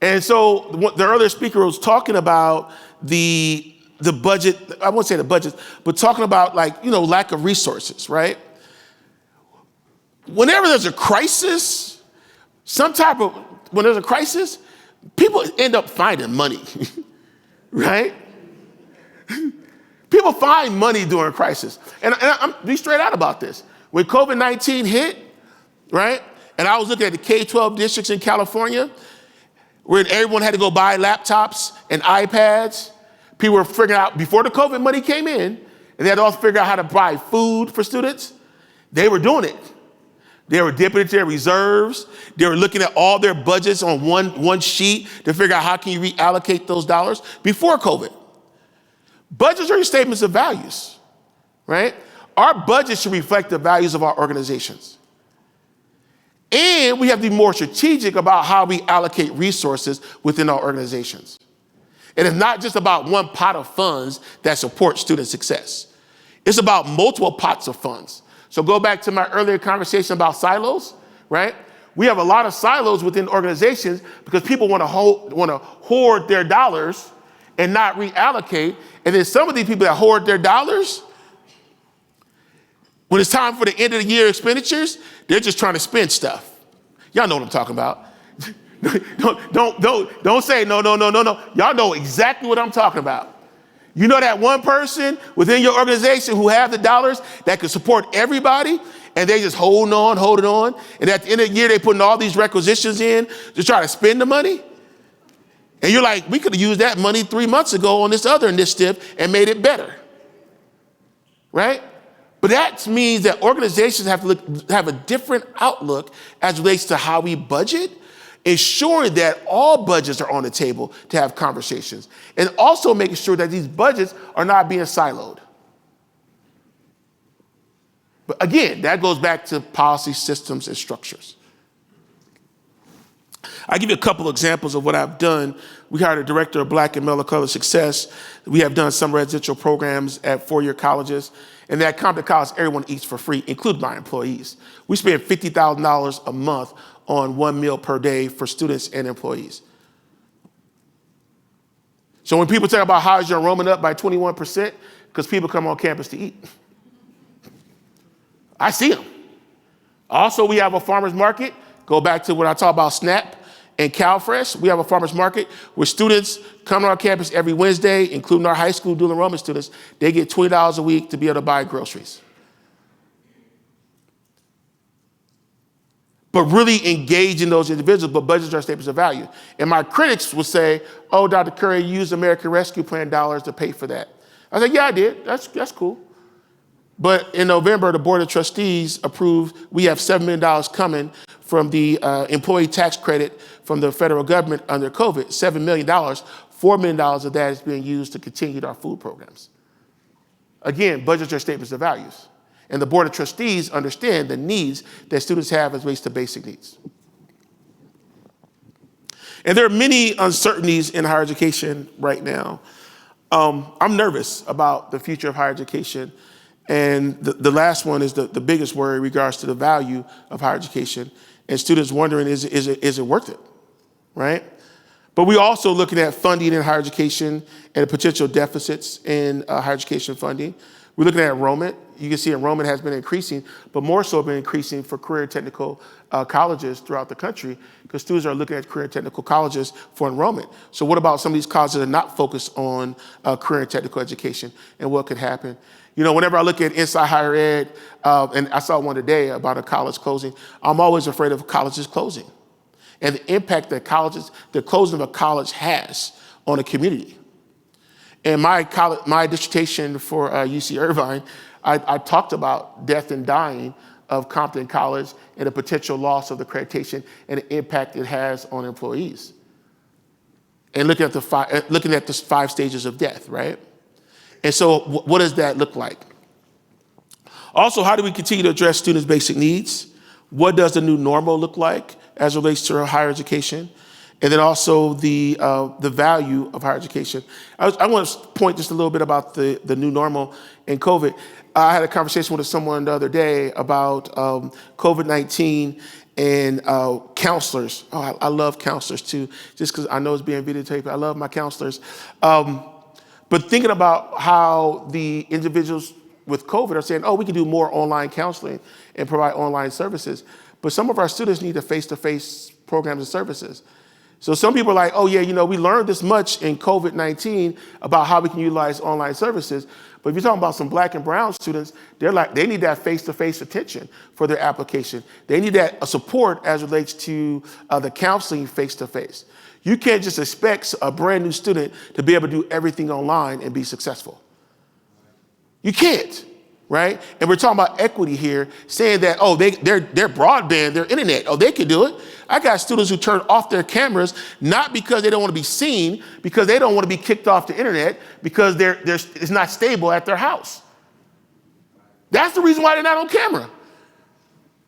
And so the earlier speaker was talking about the budget, I won't say the budget, but talking about lack of resources, right? Whenever there's a crisis, when there's a crisis, people end up finding money, right? People find money during crisis. And I'm be straight out about this. When COVID-19 hit, right? And I was looking at the K-12 districts in California, where everyone had to go buy laptops and iPads. People were figuring out, before the COVID money came in, and they had to also figure out how to buy food for students, they were doing it. They were dipping into their reserves. They were looking at all their budgets on one sheet to figure out how can you reallocate those dollars before COVID. Budgets are your statements of values, right? Our budget should reflect the values of our organizations. And we have to be more strategic about how we allocate resources within our organizations. And it's not just about one pot of funds that support student success. It's about multiple pots of funds. So go back to my earlier conversation about silos, right? We have a lot of silos within organizations because people want to hoard their dollars and not reallocate. And then some of these people that hoard their dollars, when it's time for the end of the year expenditures, they're just trying to spend stuff. Y'all know what I'm talking about. Don't say no. Y'all know exactly what I'm talking about. You know that one person within your organization who have the dollars that could support everybody, and they just holding on. And at the end of the year, they putting all these requisitions in to try to spend the money. And you're like, we could have used that money 3 months ago on this other initiative and made it better, right? But that means that organizations have to have a different outlook as it relates to how we budget, ensuring that all budgets are on the table to have conversations, and also making sure that these budgets are not being siloed. But again, that goes back to policy, systems, and structures. I'll give you a couple examples of what I've done. We hired a director of Black and Male of Color Success. We have done some residential programs at four-year colleges, and at Compton College, everyone eats for free, including my employees. We spend $50,000 a month on one meal per day for students and employees. So when people talk about how is your enrollment up by 21%, because people come on campus to eat. I see them. Also, we have a farmer's market. Go back to when I talk about SNAP and CalFresh. We have a farmer's market where students come to our campus every Wednesday, including our high school dual enrollment students. They get $20 a week to be able to buy groceries. But really engaging those individuals, but budgets are statements of value. And my critics will say, oh, Dr. Curry, you used American Rescue Plan dollars to pay for that. I said, yeah, I did. That's cool. But in November, the Board of Trustees approved, we have $7 million coming from the employee tax credit from the federal government under COVID, $7 million. $4 million of that is being used to continue our food programs. Again, budgets are statements of values. And the Board of Trustees understand the needs that students have as relates to basic needs. And there are many uncertainties in higher education right now. I'm nervous about the future of higher education. And the last one is the biggest worry in regards to the value of higher education. And students wondering, is it worth it, right? But we're also looking at funding in higher education and the potential deficits in higher education funding. We're looking at enrollment. You can see enrollment has been increasing, but more so been increasing for career technical colleges throughout the country because students are looking at career technical colleges for enrollment. So what about some of these colleges that are not focused on career and technical education and what could happen? You know, whenever I look at inside higher ed, and I saw one today about a college closing, I'm always afraid of colleges closing and the impact that the closing of a college has on a community. In my dissertation for UC Irvine, I talked about death and dying of Compton College and the potential loss of the accreditation and the impact it has on employees. And looking at the 5 stages of death, right? And so what does that look like? Also, how do we continue to address students' basic needs? What does the new normal look like as it relates to higher education? And then also the value of higher education. I want to point just a little bit about the new normal and COVID. I had a conversation with someone the other day about COVID-19 and counselors. Oh, I love counselors too, just because I know it's being videotaped. I love my counselors. But thinking about how the individuals with COVID are saying, oh, we can do more online counseling and provide online services. But some of our students need the face-to-face programs and services. So some people are like, oh yeah, you know, we learned this much in COVID-19 about how we can utilize online services. But if you're talking about some Black and brown students, they need that face-to-face attention for their application. They need that support as it relates to the counseling face-to-face. You can't just expect a brand new student to be able to do everything online and be successful. You can't, right? And we're talking about equity here, saying that, oh, they're broadband, their internet, oh, they can do it. I got students who turn off their cameras, not because they don't want to be seen, because they don't want to be kicked off the internet, because it's not stable at their house. That's the reason why they're not on camera,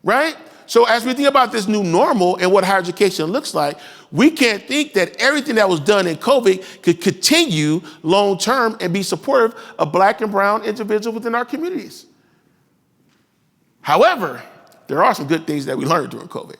right? So as we think about this new normal and what higher education looks like, we can't think that everything that was done in COVID could continue long term and be supportive of Black and brown individuals within our communities. However, there are some good things that we learned during COVID.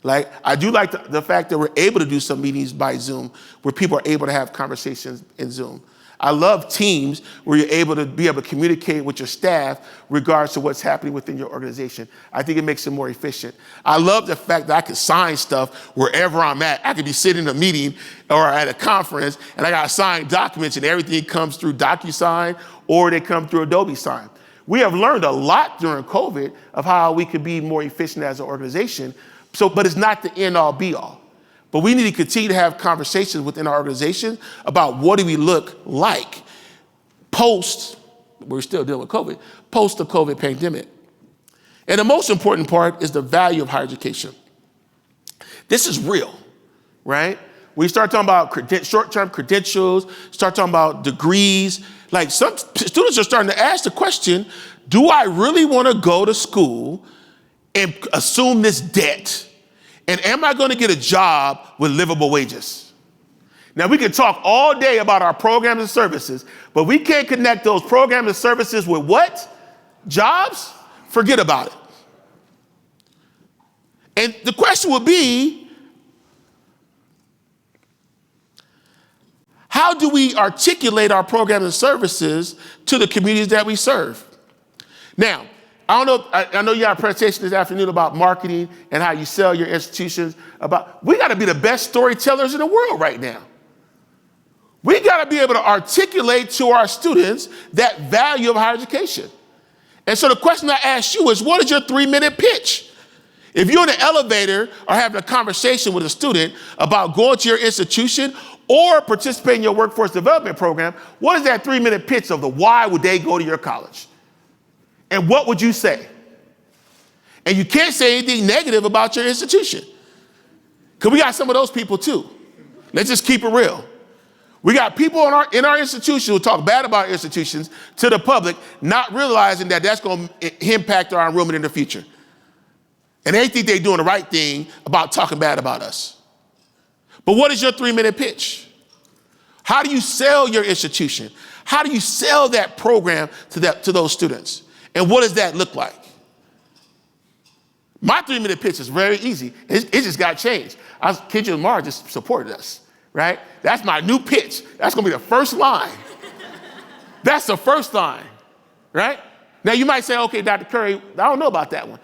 Like, I do like the fact that we're able to do some meetings by Zoom where people are able to have conversations in Zoom. I love Teams where you're able to communicate with your staff regards to what's happening within your organization. I think it makes it more efficient. I love the fact that I can sign stuff wherever I'm at. I could be sitting in a meeting or at a conference and I got to sign documents and everything comes through DocuSign or they come through Adobe Sign. We have learned a lot during COVID of how we could be more efficient as an organization. But it's not the end all be all. But we need to continue to have conversations within our organization about what do we look like post, we're still dealing with COVID, post the COVID pandemic. And the most important part is the value of higher education. This is real, right? We start talking about short-term credentials, start talking about degrees. Like some students are starting to ask the question, do I really want to go to school and assume this debt? And am I going to get a job with livable wages? Now, we can talk all day about our programs and services, but we can't connect those programs and services with what? Jobs? Forget about it. And the question would be, How do we articulate our programs and services to the communities that we serve? Now, I know you have a presentation this afternoon about marketing and how you sell your institutions. We got to be the best storytellers in the world right now. We got to be able to articulate to our students that value of higher education. And so the question I ask you is, what is your 3-minute pitch? If you're in an elevator or having a conversation with a student about going to your institution or participating in your workforce development program, what is that 3-minute pitch of the why would they go to your college? And what would you say? And you can't say anything negative about your institution. Because we got some of those people too. Let's just keep it real. We got people in our institution who talk bad about institutions to the public, not realizing that that's going to impact our enrollment in the future. And they think they're doing the right thing about talking bad about us. But what is your 3-minute pitch? How do you sell your institution? How do you sell that program to those students? And what does that look like? My 3-minute pitch is very easy. It just got changed. Kendrick Lamar just supported us, right? That's my new pitch. That's going to be the first line. That's the first line, right? Now, you might say, okay, Dr. Curry, I don't know about that one.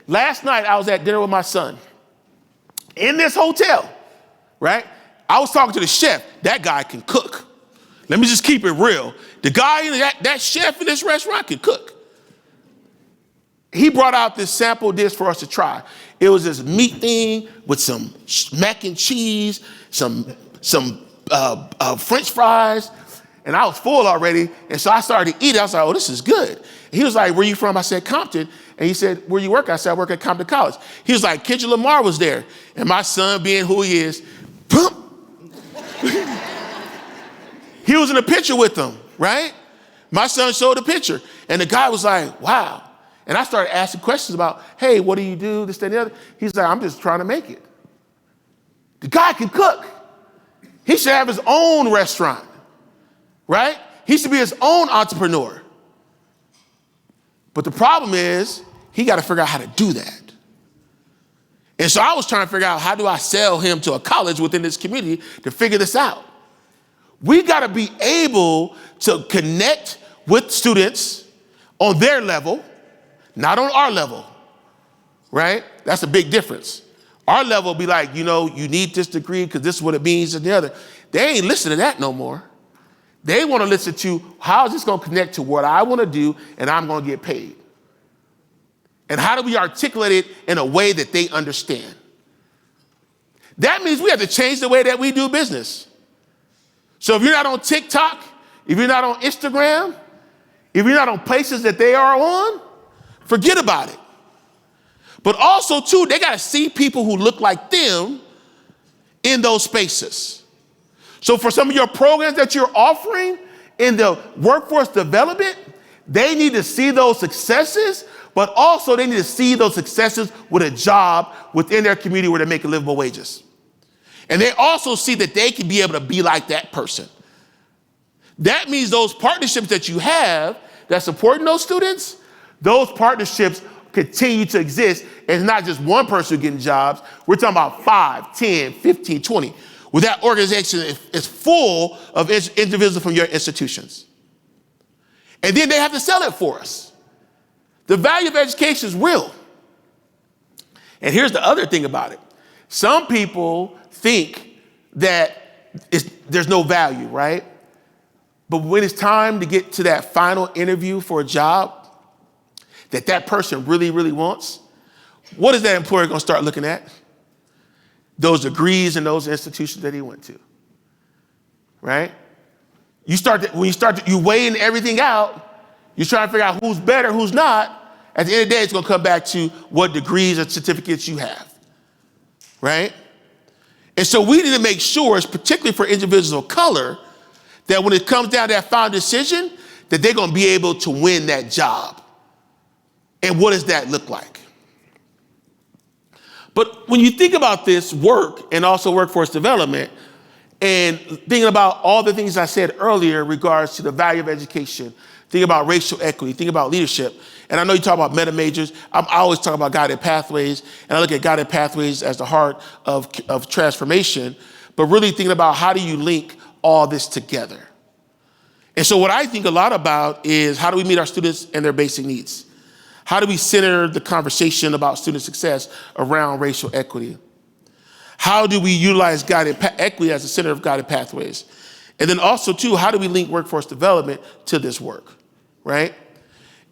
Last night, I was at dinner with my son in this hotel, right? I was talking to the chef. That guy can cook. Let me just keep it real. The guy, that chef in this restaurant can cook. He brought out this sample dish for us to try. It was this meat thing with some mac and cheese, some French fries, and I was full already. And so I started to eat it. I was like, oh, this is good. And he was like, where you from? I said, Compton. And he said, where you work? I said, I work at Compton College. He was like, Kendrick Lamar was there. And my son, being who he is, he was in a picture with them, right? My son showed a picture. And the guy was like, wow. And I started asking questions about, hey, what do you do, this, that, and the other? He's like, I'm just trying to make it. The guy can cook. He should have his own restaurant, right? He should be his own entrepreneur. But the problem is, he got to figure out how to do that. And so I was trying to figure out, how do I sell him to a college within this community to figure this out? We got to be able to connect with students on their level, not on our level, right? That's a big difference. Our level will be like, you need this degree because this is what it means and the other. They ain't listening to that no more. They want to listen to, how is this going to connect to what I want to do and I'm going to get paid? And how do we articulate it in a way that they understand? That means we have to change the way that we do business. So if you're not on TikTok, if you're not on Instagram, if you're not on places that they are on, forget about it. But also, too, they got to see people who look like them in those spaces. So for some of your programs that you're offering in the workforce development, they need to see those successes, but also they need to see those successes with a job within their community where they're making livable wages. And they also see that they can be able to be like that person. That means those partnerships that you have that supporting those students, those partnerships continue to exist. And it's not just one person getting jobs. We're talking about 5, 10, 15, 20. Where that organization is full of individuals from your institutions. And then they have to sell it for us. The value of education is real. And here's the other thing about it. Some people think that there's no value, right? But when it's time to get to that final interview for a job that person really, really wants, what is that employer going to start looking at? Those degrees in those institutions that he went to, right? You weighing everything out, you're trying to figure out who's better, who's not. At the end of the day, it's going to come back to what degrees or certificates you have, right? And so we need to make sure, particularly for individuals of color, that when it comes down to that final decision, that they're going to be able to win that job. And what does that look like? But when you think about this work and also workforce development, and thinking about all the things I said earlier in regards to the value of education, think about racial equity, think about leadership. And I know you talk about meta majors. I always talk about guided pathways, and I look at guided pathways as the heart of transformation. But really thinking about, how do you link all this together. And so what I think a lot about is how do we meet our students and their basic needs? How do we center the conversation about student success around racial equity? How do we utilize guided equity as the center of guided pathways? And then also too, how do we link workforce development to this work, right?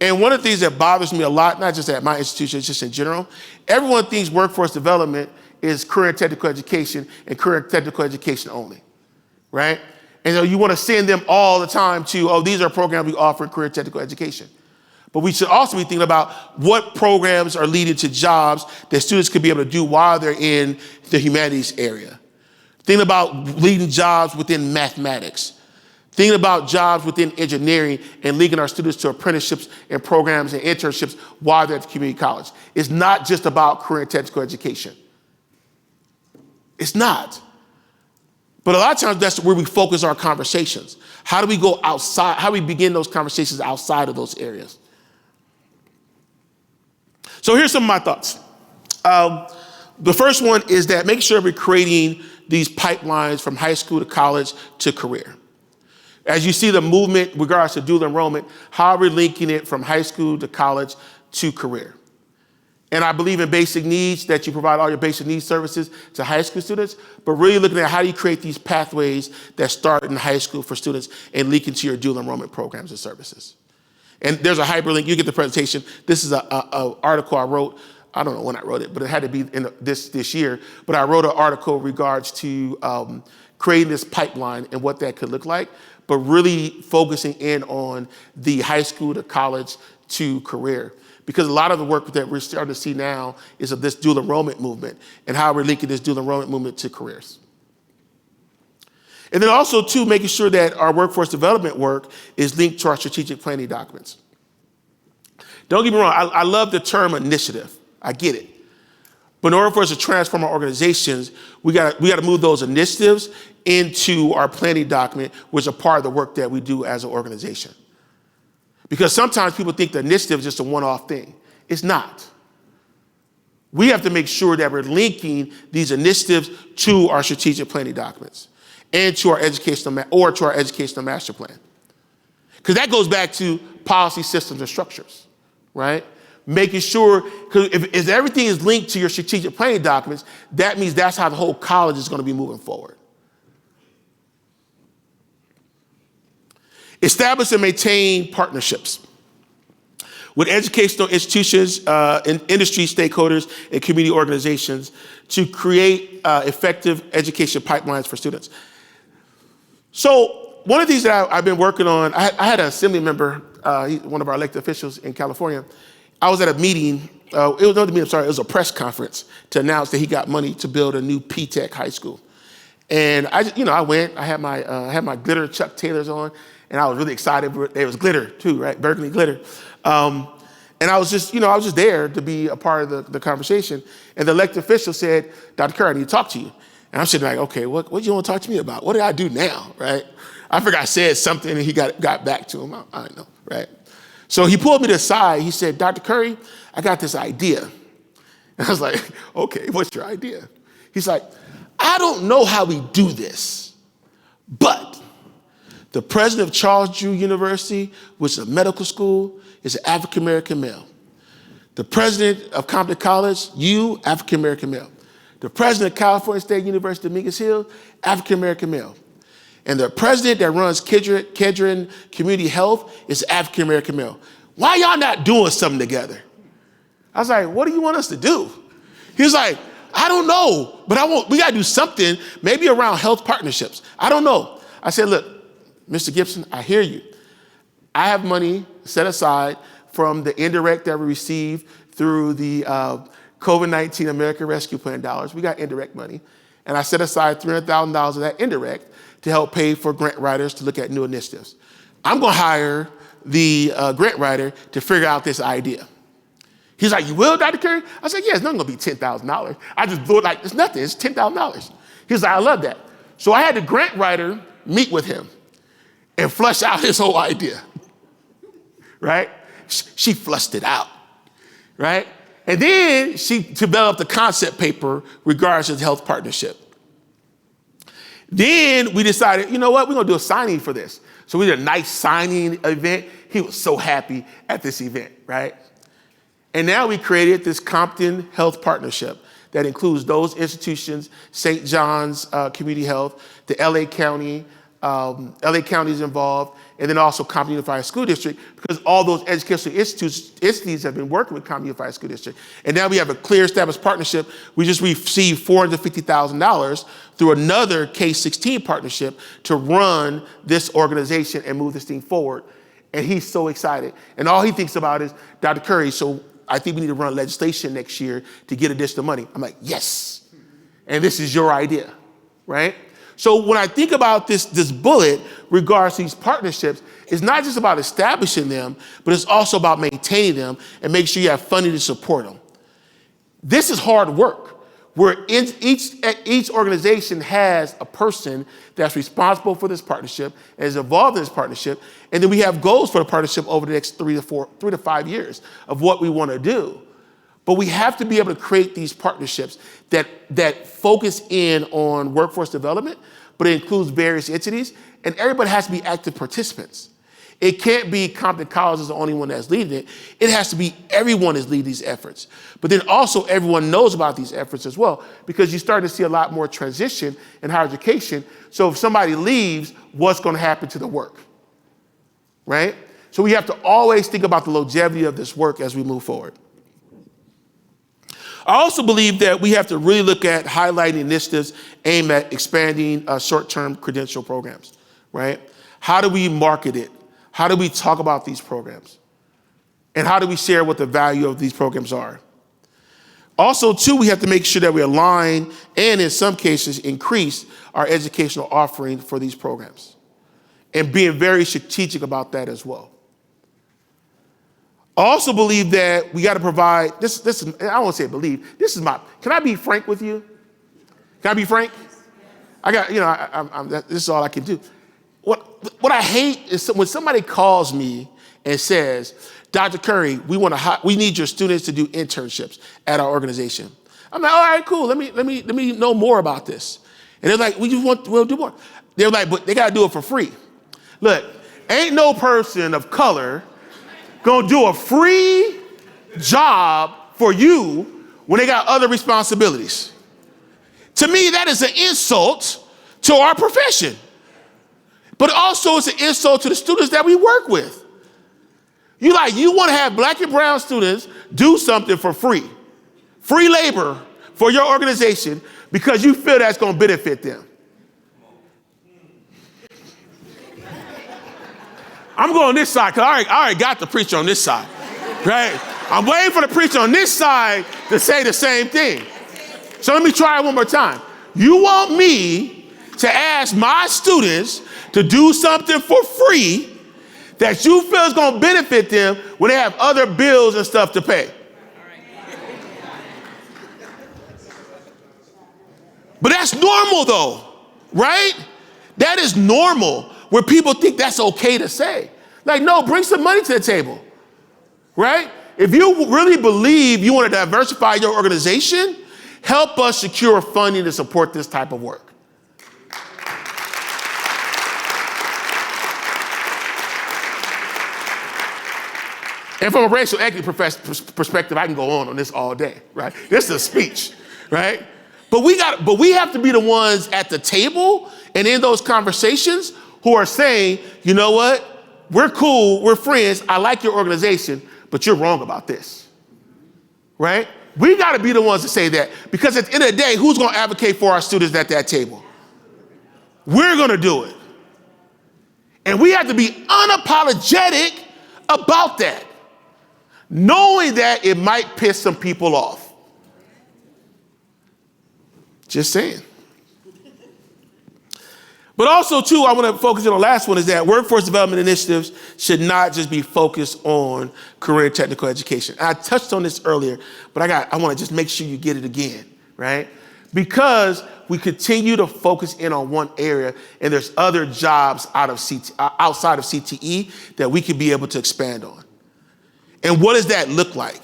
And one of the things that bothers me a lot, not just at my institution, just in general, everyone thinks workforce development is career and technical education and career and technical education only, right? And so you want to send them all the time to, oh, these are programs we offer in career and technical education. But we should also be thinking about what programs are leading to jobs that students could be able to do while they're in the humanities area. Think about leading jobs within mathematics. Think about jobs within engineering and linking our students to apprenticeships and programs and internships while they're at the community college. It's not just about career and technical education. It's not. But a lot of times that's where we focus our conversations. How do we go outside? How do we begin those conversations outside of those areas? So here's some of my thoughts. The first one is that make sure we're creating these pipelines from high school to college to career. As you see the movement with regards to dual enrollment, how are we linking it from high school to college to career? And I believe in basic needs, that you provide all your basic needs services to high school students, but really looking at how do you create these pathways that start in high school for students and link into your dual enrollment programs and services. And there's a hyperlink. You get the presentation. This is an article I wrote. I don't know when I wrote it, but it had to be in this year. But I wrote an article in regards to creating this pipeline and what that could look like, but really focusing in on the high school to college to career. Because a lot of the work that we're starting to see now is of this dual enrollment movement and how we're linking this dual enrollment movement to careers. And then also, too, making sure that our workforce development work is linked to our strategic planning documents. Don't get me wrong, I love the term initiative. I get it. But in order for us to transform our organizations, we gotta move those initiatives into our planning document, which are part of the work that we do as an organization. Because sometimes people think the initiative is just a one-off thing. It's not. We have to make sure that we're linking these initiatives to our strategic planning documents and to our educational master plan. Because that goes back to policy, systems, and structures, right? Making sure, because if everything is linked to your strategic planning documents, that means that's how the whole college is going to be moving forward. Establish and maintain partnerships with educational institutions, and industry stakeholders, and community organizations to create effective education pipelines for students. So one of the things that I've been working on, I had an assembly member, one of our elected officials in California. I was at a meeting, it was a press conference to announce that he got money to build a new P-Tech high school. And I went, I had my glitter Chuck Taylors on, and I was really excited. There was glitter too, right? Burgundy glitter. And I was just there to be a part of the conversation. And the elected official said, Dr. Kerr, I need to talk to you. And I'm sitting like, okay, what do you want to talk to me about? What did I do now, right? I forgot I said something and he got back to him. I don't know, right? So he pulled me to the side. He said, Dr. Curry, I got this idea. And I was like, okay, what's your idea? He's like, I don't know how we do this, but the president of Charles Drew University, which is a medical school, is an African-American male. The president of Compton College, African-American male. The president of California State University, Dominguez Hill, African-American male. And the president that runs Kedron Community Health is African-American male. Why y'all not doing something together? I was like, what do you want us to do? He was like, I don't know, but we gotta do something, maybe around health partnerships. I don't know. I said, look, Mr. Gibson, I hear you. I have money set aside from the indirect that we receive through the COVID-19 American Rescue Plan dollars. We got indirect money. And I set aside $300,000 of that indirect to help pay for grant writers to look at new initiatives. I'm gonna hire the grant writer to figure out this idea. He's like, you will, Dr. Curry? I said, yeah, it's not gonna be $10,000. I just blew it like, it's nothing, it's $10,000. He's like, I love that. So I had the grant writer meet with him and flush out his whole idea, right? She flushed it out, right? And then she developed a concept paper regards to the health partnership. Then we decided, you know what, we're gonna do a signing for this. So we did a nice signing event. He was so happy at this event, right? And now we created this Compton Health Partnership that includes those institutions, St. John's Community Health, the LA County is involved, and then also Compton Unified School District, because all those educational entities have been working with Compton Unified School District. And now we have a clear established partnership. We just received $450,000 through another K-16 partnership to run this organization and move this thing forward. And he's so excited. And all he thinks about is, Dr. Curry, so I think we need to run legislation next year to get additional money. I'm like, yes. And this is your idea, right? So when I think about this bullet regards to these partnerships, it's not just about establishing them, but it's also about maintaining them and make sure you have funding to support them. This is hard work, where each organization has a person that's responsible for this partnership and is involved in this partnership. And then we have goals for the partnership over the next 3 to 5 years of what we want to do. But we have to be able to create these partnerships that focus in on workforce development, but it includes various entities, and everybody has to be active participants. It can't be Compton College is the only one that's leading it. It has to be everyone is leading these efforts. But then also everyone knows about these efforts as well, because you're starting to see a lot more transition in higher education. So if somebody leaves, what's going to happen to the work, right? So we have to always think about the longevity of this work as we move forward. I also believe that we have to really look at highlighting initiatives aimed at expanding short-term credential programs, right? How do we market it? How do we talk about these programs? And how do we share what the value of these programs are? Also, too, we have to make sure that we align and in some cases increase our educational offering for these programs and being very strategic about that as well. I also believe that we got to provide, this is, I don't want to say believe, can I be frank with you? Can I be frank? I got, this is all I can do. What I hate is when somebody calls me and says, Dr. Curry, we need your students to do internships at our organization. I'm like, all right, cool. Let me know more about this. And they're like, we'll do more. They're like, but they got to do it for free. Look, ain't no person of color gonna do a free job for you when they got other responsibilities. To me, that is an insult to our profession. But also it's an insult to the students that we work with. You want to have black and brown students do something for free labor for your organization because you feel that's going to benefit them. I'm going on this side because I already got the preacher on this side, right? I'm waiting for the preacher on this side to say the same thing. So let me try it one more time. You want me to ask my students to do something for free that you feel is going to benefit them when they have other bills and stuff to pay. But that's normal though, right? That is normal where people think that's okay to say. Like, no, bring some money to the table, right? If you really believe you want to diversify your organization, help us secure funding to support this type of work. And from a racial equity perspective, I can go on this all day, right? This is a speech, right? But we have to be the ones at the table and in those conversations who are saying, you know what? We're cool, we're friends, I like your organization, but you're wrong about this, right? We got to be the ones to say that, because at the end of the day, who's going to advocate for our students at that table? We're going to do it. And we have to be unapologetic about that, knowing that it might piss some people off. Just saying. But also, too, I want to focus on the last one, is that workforce development initiatives should not just be focused on career technical education. I touched on this earlier, but I want to just make sure you get it again, right? Because we continue to focus in on one area, and there's other jobs outside of CTE that we could be able to expand on. And what does that look like?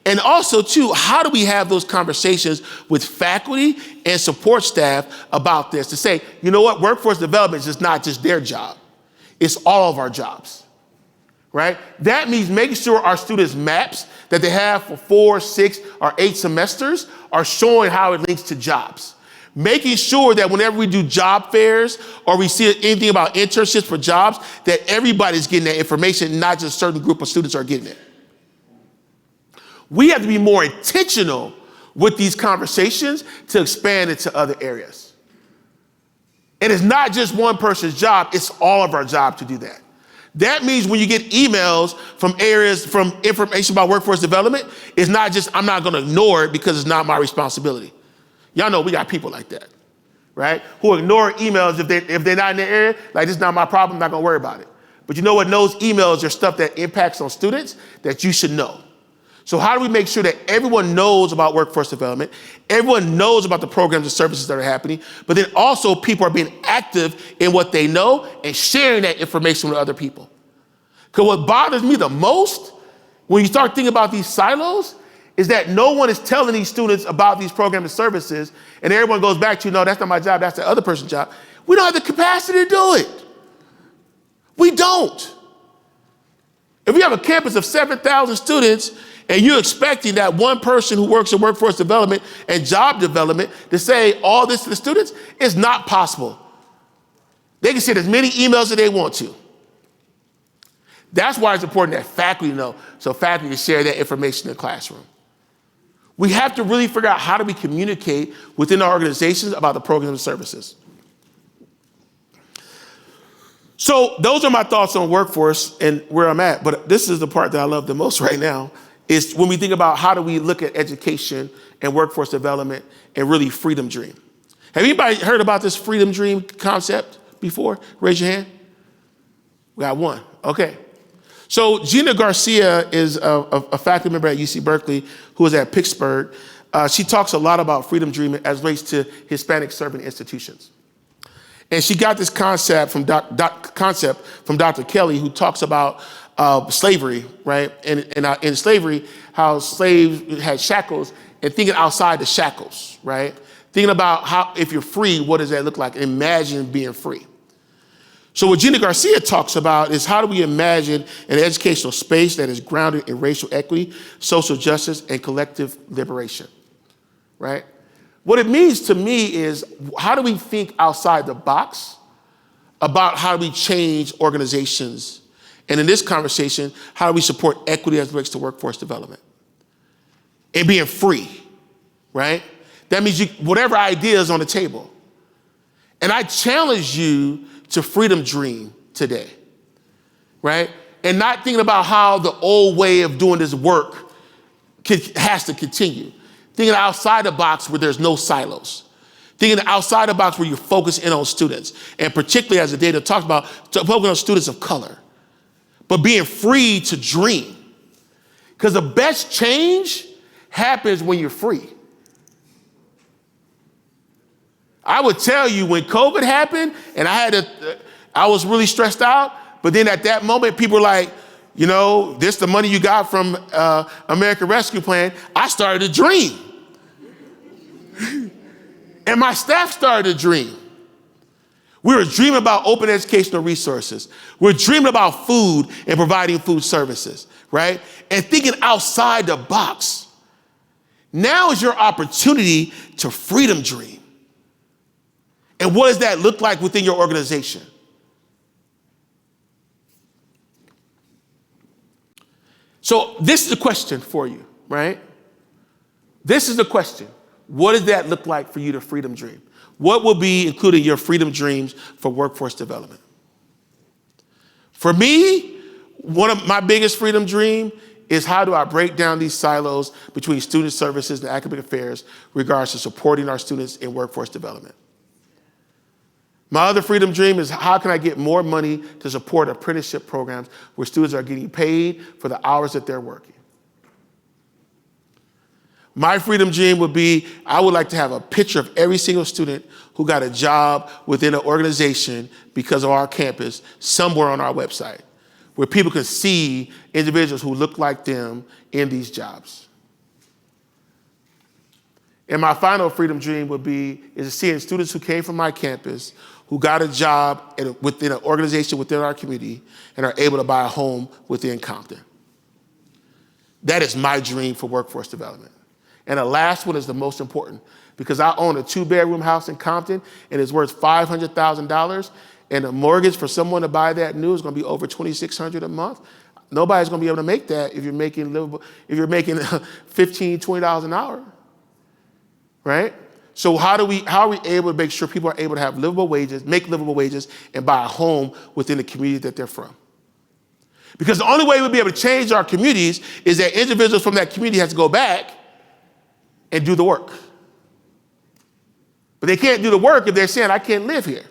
And also, too, how do we have those conversations with faculty and support staff about this to say, you know what, workforce development is not just their job. It's all of our jobs, right? That means making sure our students' maps that they have for 4, 6, or 8 semesters are showing how it links to jobs. Making sure that whenever we do job fairs or we see anything about internships for jobs, that everybody's getting that information, not just a certain group of students are getting it. We have to be more intentional with these conversations to expand it to other areas. And it's not just one person's job, it's all of our job to do that. That means when you get emails from areas, from information about workforce development, it's not just, I'm not gonna ignore it because it's not my responsibility. Y'all know we got people like that, right? Who ignore emails if they're not in the area, like this is not my problem, I'm not gonna worry about it. But you know what, those emails are stuff that impacts on students that you should know. So how do we make sure that everyone knows about workforce development, everyone knows about the programs and services that are happening, but then also people are being active in what they know and sharing that information with other people? Because what bothers me the most when you start thinking about these silos is that no one is telling these students about these programs and services, and everyone goes back to, no, that's not my job, that's the other person's job. We don't have the capacity to do it. We don't. If we have a campus of 7,000 students and you're expecting that one person who works in workforce development and job development to say all this to the students, it's not possible. They can send as many emails as they want to. That's why it's important that faculty know, so faculty can share that information in the classroom. We have to really figure out how do we communicate within our organizations about the programs and services. So those are my thoughts on workforce and where I'm at, but this is the part that I love the most right now, is when we think about how do we look at education and workforce development and really freedom dream. Have anybody heard about this freedom dream concept before? Raise your hand. We got one, okay. So Gina Garcia is a faculty member at UC Berkeley who is at Pittsburgh. She talks a lot about freedom dream as relates to Hispanic serving institutions. And she got this concept from Dr. Kelly, who talks about slavery, right? And in slavery, how slaves had shackles and thinking outside the shackles, right? Thinking about how, if you're free, what does that look like? Imagine being free. So what Gina Garcia talks about is how do we imagine an educational space that is grounded in racial equity, social justice, and collective liberation, right? What it means to me is how do we think outside the box about how do we change organizations? And in this conversation, how do we support equity as it relates to workforce development? And being free, right? That means whatever idea is on the table. And I challenge you to freedom dream today, right? And not thinking about how the old way of doing this work has to continue. Thinking outside the box where there's no silos. Thinking outside the box where you focus in on students. And particularly as the data talks about, focusing on students of color. But being free to dream. Because the best change happens when you're free. I would tell you when COVID happened and I was really stressed out, but then at that moment people were like, you know, this the money you got from American Rescue Plan. I started to dream. And my staff started to dream. We were dreaming about open educational resources. We're dreaming about food and providing food services, right? And thinking outside the box. Now is your opportunity to freedom dream. And what does that look like within your organization? So this is the question for you, right? This is the question. What does that look like for you to freedom dream? What will be including your freedom dreams for workforce development? For me, one of my biggest freedom dream is how do I break down these silos between student services and academic affairs regards to supporting our students in workforce development. My other freedom dream is how can I get more money to support apprenticeship programs where students are getting paid for the hours that they're working. My freedom dream would be, I would like to have a picture of every single student who got a job within an organization because of our campus somewhere on our website, where people can see individuals who look like them in these jobs. And my final freedom dream would be is seeing students who came from my campus, who got a job within an organization within our community and are able to buy a home within Compton. That is my dream for workforce development. And the last one is the most important, because I own a 2-bedroom house in Compton and it's worth $500,000, and the mortgage for someone to buy that new is going to be over $2,600 a month. Nobody's going to be able to make that if you're making livable, if you're making $15, $20 an hour, right? So how are we able to make sure people are able to have livable wages, make livable wages, and buy a home within the community that they're from? Because the only way we'll be able to change our communities is that individuals from that community have to go back and do the work. But they can't do the work if they're saying, I can't live here.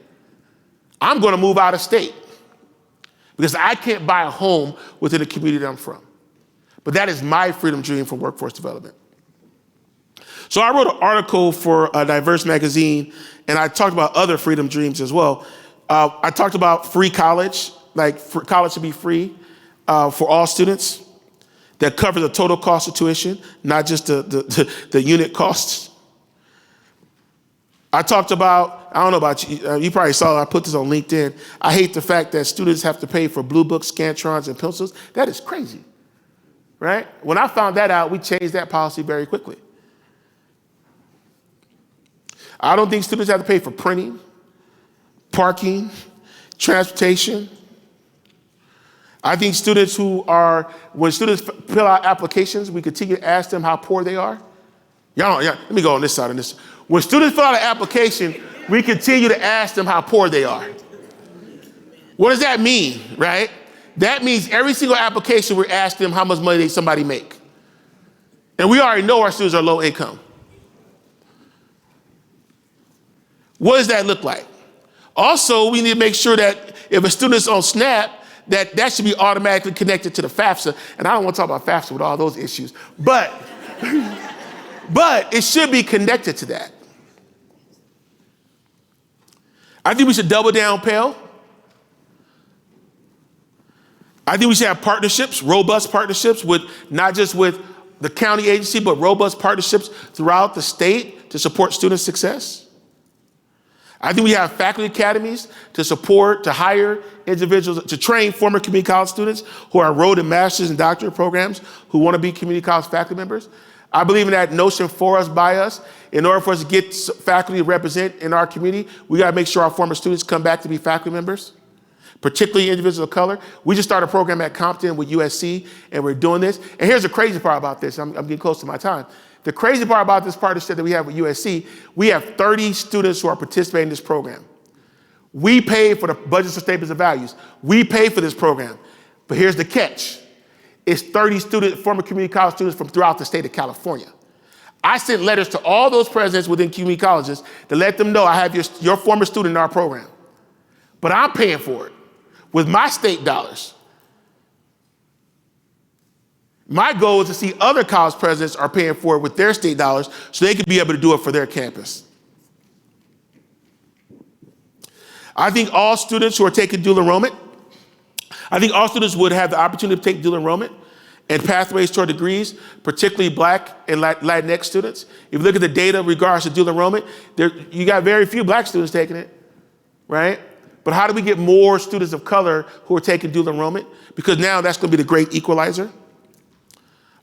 I'm going to move out of state because I can't buy a home within the community that I'm from. But that is my freedom dream for workforce development. So I wrote an article for a Diverse magazine, and I talked about other freedom dreams as well. I talked about free college, college should be free for all students, that covers the total cost of tuition, not just the unit costs. I talked about, I don't know about you, you probably saw I put this on LinkedIn. I hate the fact that students have to pay for blue books, Scantrons, and pencils. That is crazy, right? When I found that out, we changed that policy very quickly. I don't think students have to pay for printing, parking, transportation. I think students when students fill out applications, we continue to ask them how poor they are. Let me go on this side of this. When students fill out an application, we continue to ask them how poor they are. What does that mean, right? That means every single application we're asking them how much money somebody make. And we already know our students are low income. What does that look like? Also, we need to make sure that if a student is on SNAP, that should be automatically connected to the FAFSA. And I don't want to talk about FAFSA with all those issues, but it should be connected to that. I think we should double down Pell. I think we should have partnerships, robust partnerships with not just with the county agency, but robust partnerships throughout the state to support student success. I think we have faculty academies to hire individuals, to train former community college students who are enrolled in master's and doctorate programs who want to be community college faculty members. I believe in that notion, for us, by us. In order for us to get faculty to represent in our community, we got to make sure our former students come back to be faculty members, particularly individuals of color. We just started a program at Compton with USC, and we're doing this. And here's the crazy part about this. I'm getting close to my time. The crazy part about this partnership that we have with USC, we have 30 students who are participating in this program. We pay for the budgets for statements of values. We pay for this program. But here's the catch. It's 30 former community college students from throughout the state of California. I sent letters to all those presidents within community colleges to let them know I have your former student in our program. But I'm paying for it with my state dollars. My goal is to see other college presidents are paying for it with their state dollars so they can be able to do it for their campus. I think all students who are taking dual enrollment, I think all students would have the opportunity to take dual enrollment and pathways toward degrees, particularly Black and Latinx students. If you look at the data in regards to dual enrollment, you got very few Black students taking it, right? But how do we get more students of color who are taking dual enrollment? Because now that's going to be the great equalizer.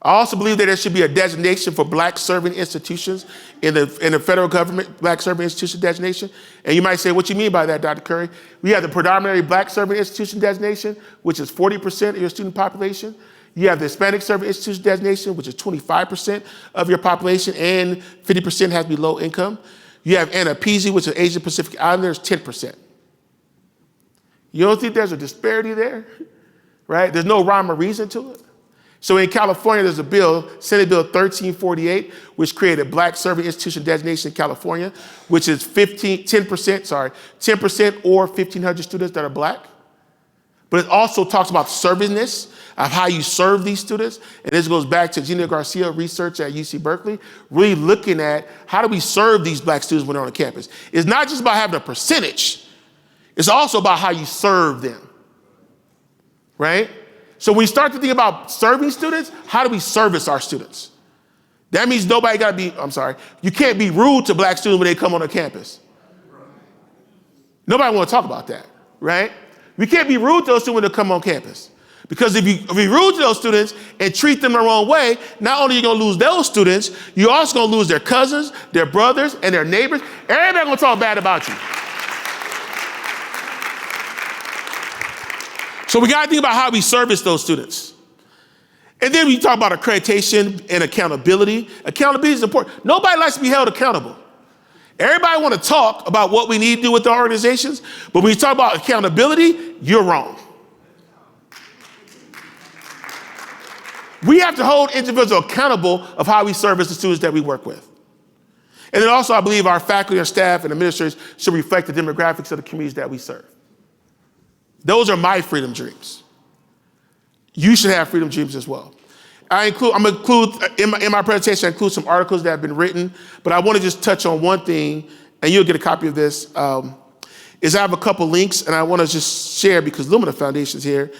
I also believe that there should be a designation for Black serving institutions in the federal government, Black serving institution designation. And you might say, what you mean by that, Dr. Curry? We have the predominantly Black serving institution designation, which is 40% of your student population. You have the Hispanic serving institution designation, which is 25% of your population, and 50% has to be low income. You have ANAPISI, which is Asian Pacific Islanders, 10%. You don't think there's a disparity there, right? There's no rhyme or reason to it. So in California, there's a bill, Senate Bill 1348, which created Black serving institution designation in California, which is 10% or 1,500 students that are Black. But it also talks about servingness, of how you serve these students. And this goes back to Gina Garcia research at UC Berkeley, really looking at how do we serve these Black students when they're on the campus. It's not just about having a percentage, it's also about how you serve them, right? So when we start to think about serving students, how do we service our students? That means nobody got to be, I'm sorry, you can't be rude to black students when they come on the campus. Nobody want to talk about that, right? We can't be rude to those students when they come on campus. Because if you rude to those students and treat them the wrong way, not only are you going to lose those students, you're also going to lose their cousins, their brothers, and their neighbors. Everybody going to talk bad about you. So we got to think about how we service those students. And then we talk about accreditation and accountability. Accountability is important. Nobody likes to be held accountable. Everybody want to talk about what we need to do with the organizations, but when you talk about accountability, you're wrong. We have to hold individuals accountable of how we service the students that we work with. And then also, I believe our faculty and staff and administrators should reflect the demographics of the communities that we serve. Those are my freedom dreams. You should have freedom dreams as well. I'm going to include, in my presentation, I include some articles that have been written, but I want to just touch on one thing, and you'll get a copy of this, is I have a couple links, and I want to just share because Lumina Foundation's here.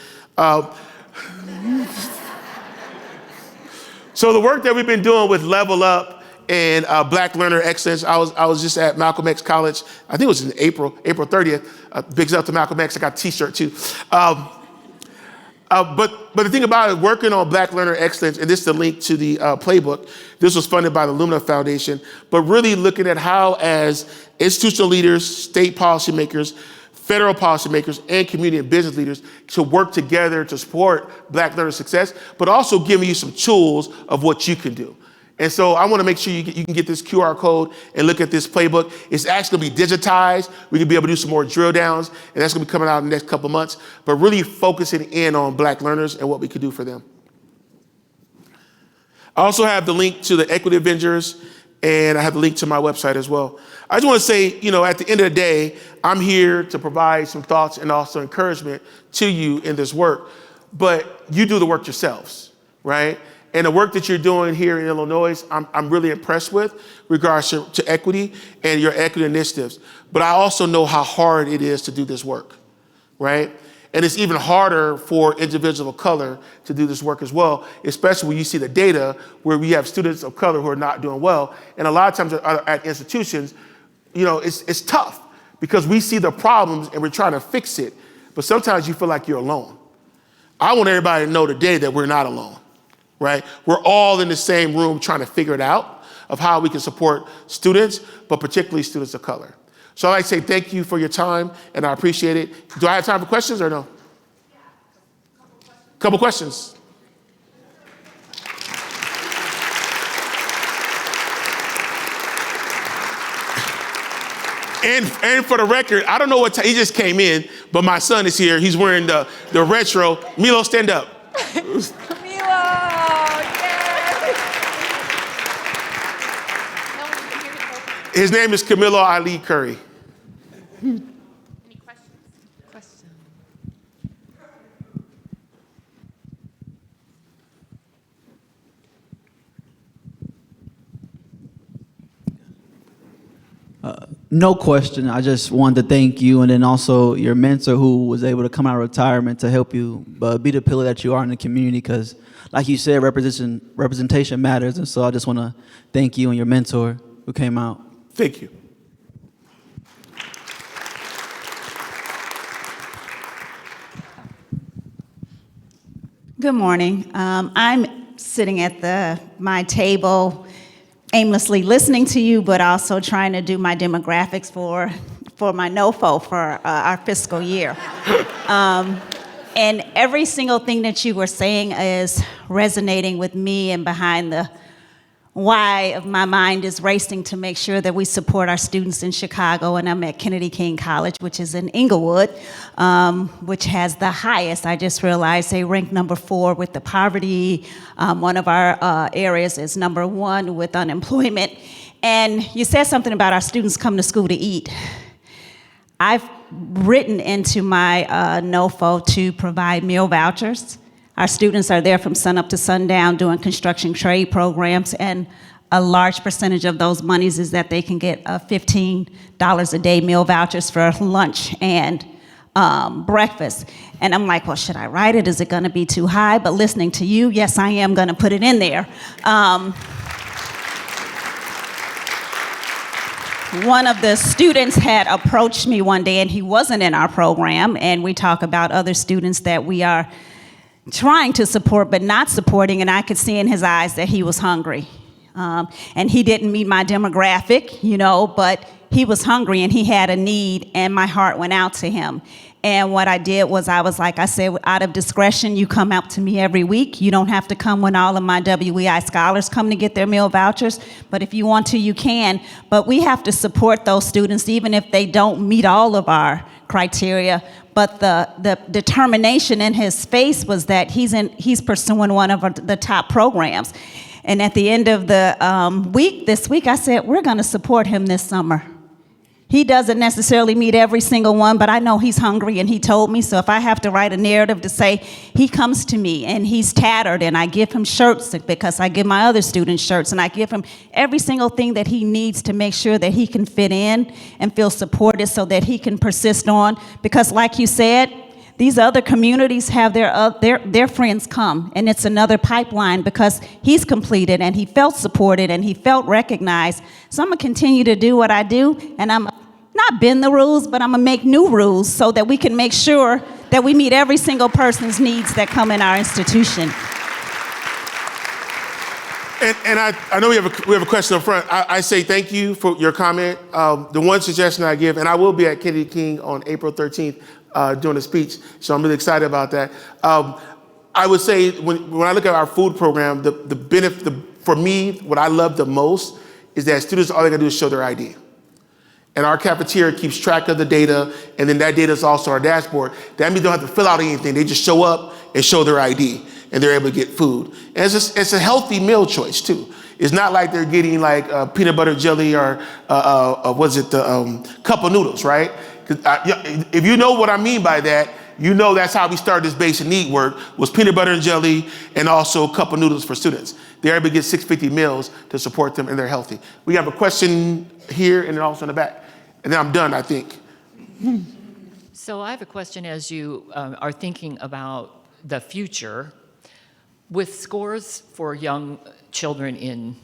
So the work that we've been doing with Level Up and Black Learner Excellence, I was just at Malcolm X College, I think it was in April 30th. Bigs up to Malcolm X, I got a t-shirt too. But the thing about it, working on Black Learner Excellence, and this is the link to the playbook, this was funded by the Lumina Foundation, but really looking at how as institutional leaders, state policymakers, federal policymakers, and community and business leaders to work together to support Black learner success, but also giving you some tools of what you can do. And so I want to make sure you can get this QR code and look at this playbook. It's actually going to be digitized. We can be able to do some more drill downs, and that's going to be coming out in the next couple months, but really focusing in on Black learners and what we can do for them. I also have the link to the Equity Avengers, and I have the link to my website as well. I just want to say, at the end of the day, I'm here to provide some thoughts and also encouragement to you in this work, but you do the work yourselves, right? And the work that you're doing here in Illinois, I'm really impressed with regards to equity and your equity initiatives. But I also know how hard it is to do this work, right? And it's even harder for individuals of color to do this work as well, especially when you see the data where we have students of color who are not doing well. And a lot of times at institutions, it's tough because we see the problems and we're trying to fix it. But sometimes you feel like you're alone. I want everybody to know today that we're not alone. Right? We're all in the same room trying to figure it out of how we can support students, but particularly students of color. So I'd like to say thank you for your time, and I appreciate it. Do I have time for questions or no? Yeah. Couple questions. And for the record, I don't know what time, he just came in, but my son is here. He's wearing the retro. Milo, stand up. His name is Camilo Ali Curry. Any questions? No question. I just wanted to thank you, and then also your mentor who was able to come out of retirement to help you be the pillar that you are in the community, because like you said, representation matters. And so I just want to thank you and your mentor who came out. Thank you. Good morning. I'm sitting at my table, aimlessly listening to you, but also trying to do my demographics for my NOFO for our fiscal year. And every single thing that you were saying is resonating with me, and behind the why of my mind is racing to make sure that we support our students in Chicago. And I'm at Kennedy King College, which is in Inglewood, which has the highest. I just realized they rank number 4 with the poverty. One of our areas is number 1 with unemployment. And you said something about our students come to school to eat. I've written into my NOFO to provide meal vouchers. Our students are there from sunup to sundown doing construction trade programs, and a large percentage of those monies is that they can get $15 a day meal vouchers for lunch and breakfast. And I'm like, well, should I write it? Is it gonna be too high? But listening to you, yes, I am gonna put it in there. one of the students had approached me one day, and he wasn't in our program, and we talk about other students that we are trying to support but not supporting, and I could see in his eyes that he was hungry. And he didn't meet my demographic, but he was hungry and he had a need, and my heart went out to him. And what I did was I said, out of discretion, you come out to me every week. You don't have to come when all of my WEI scholars come to get their meal vouchers, but if you want to, you can. But we have to support those students even if they don't meet all of our criteria. But the determination in his face was that he's pursuing one of the top programs. And at the end of the this week, I said, we're going to support him this summer. He doesn't necessarily meet every single one, but I know he's hungry, and he told me. So if I have to write a narrative to say he comes to me and he's tattered, and I give him shirts because I give my other students shirts, and I give him every single thing that he needs to make sure that he can fit in and feel supported so that he can persist on. Because like you said, these other communities have their friends come, and it's another pipeline because he's completed and he felt supported and he felt recognized. So I'm gonna continue to do what I do, and I'm not bend the rules, but I'm gonna make new rules so that we can make sure that we meet every single person's needs that come in our institution. And I know we have a question up front. I say thank you for your comment. The one suggestion I give, and I will be at Kennedy King on April 13th doing a speech, so I'm really excited about that. I would say when I look at our food program, the benefit, for me, what I love the most is that students, all they gotta do is show their ID. And our cafeteria keeps track of the data, and then that data is also our dashboard. That means they don't have to fill out anything. They just show up and show their ID, and they're able to get food. And it's a healthy meal choice too. It's not like they're getting like peanut butter jelly or cup of noodles, right? If you know what I mean by that, you know that's how we started this basic need work, was peanut butter and jelly and also a cup of noodles for students. They're able to get 650 meals to support them, and they're healthy. We have a question here and then also in the back. And then I'm done, I think. So I have a question as you are thinking about the future. With scores for young children in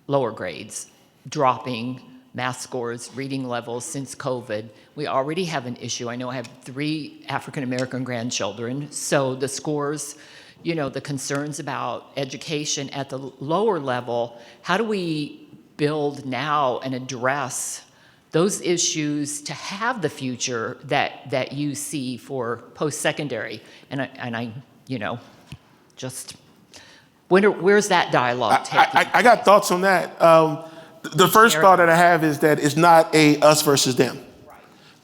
lower grades dropping, math scores, reading levels since COVID, we already have an issue. I know I have 3 African-American grandchildren, so the scores, the concerns about education at the lower level, how do we build now and address those issues to have the future that you see for post-secondary? And I just, where's that dialogue taking? I got thoughts on that. The first thought that I have is that it's not a us versus them,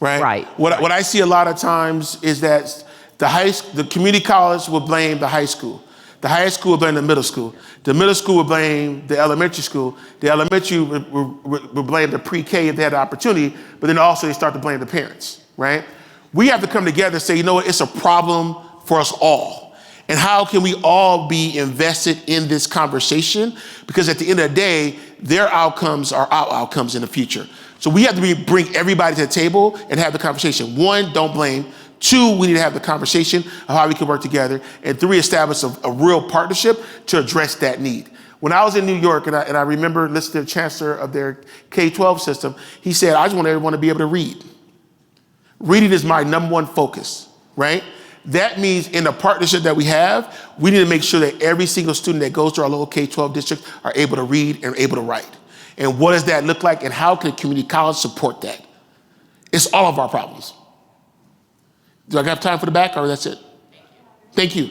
right? Right. What I see a lot of times is that the community college will blame the high school. The high school will blame the middle school. The middle school will blame the elementary school. The elementary will blame the pre-K if they had the opportunity, but then also they start to blame the parents, right? We have to come together and say, you know what, it's a problem for us all. And how can we all be invested in this conversation? Because at the end of the day, their outcomes are our outcomes in the future. So we have to bring everybody to the table and have the conversation. 1, don't blame. 2, we need to have the conversation of how we can work together. And 3, establish a real partnership to address that need. When I was in New York, and I remember listening to the chancellor of their K-12 system, he said, I just want everyone to be able to read. Reading is my #1 focus, right? That means in the partnership that we have, we need to make sure that every single student that goes to our local K-12 district are able to read and able to write. And what does that look like, and how can a community college support that? It's all of our problems. Do I have time for the back, or that's it? Thank you.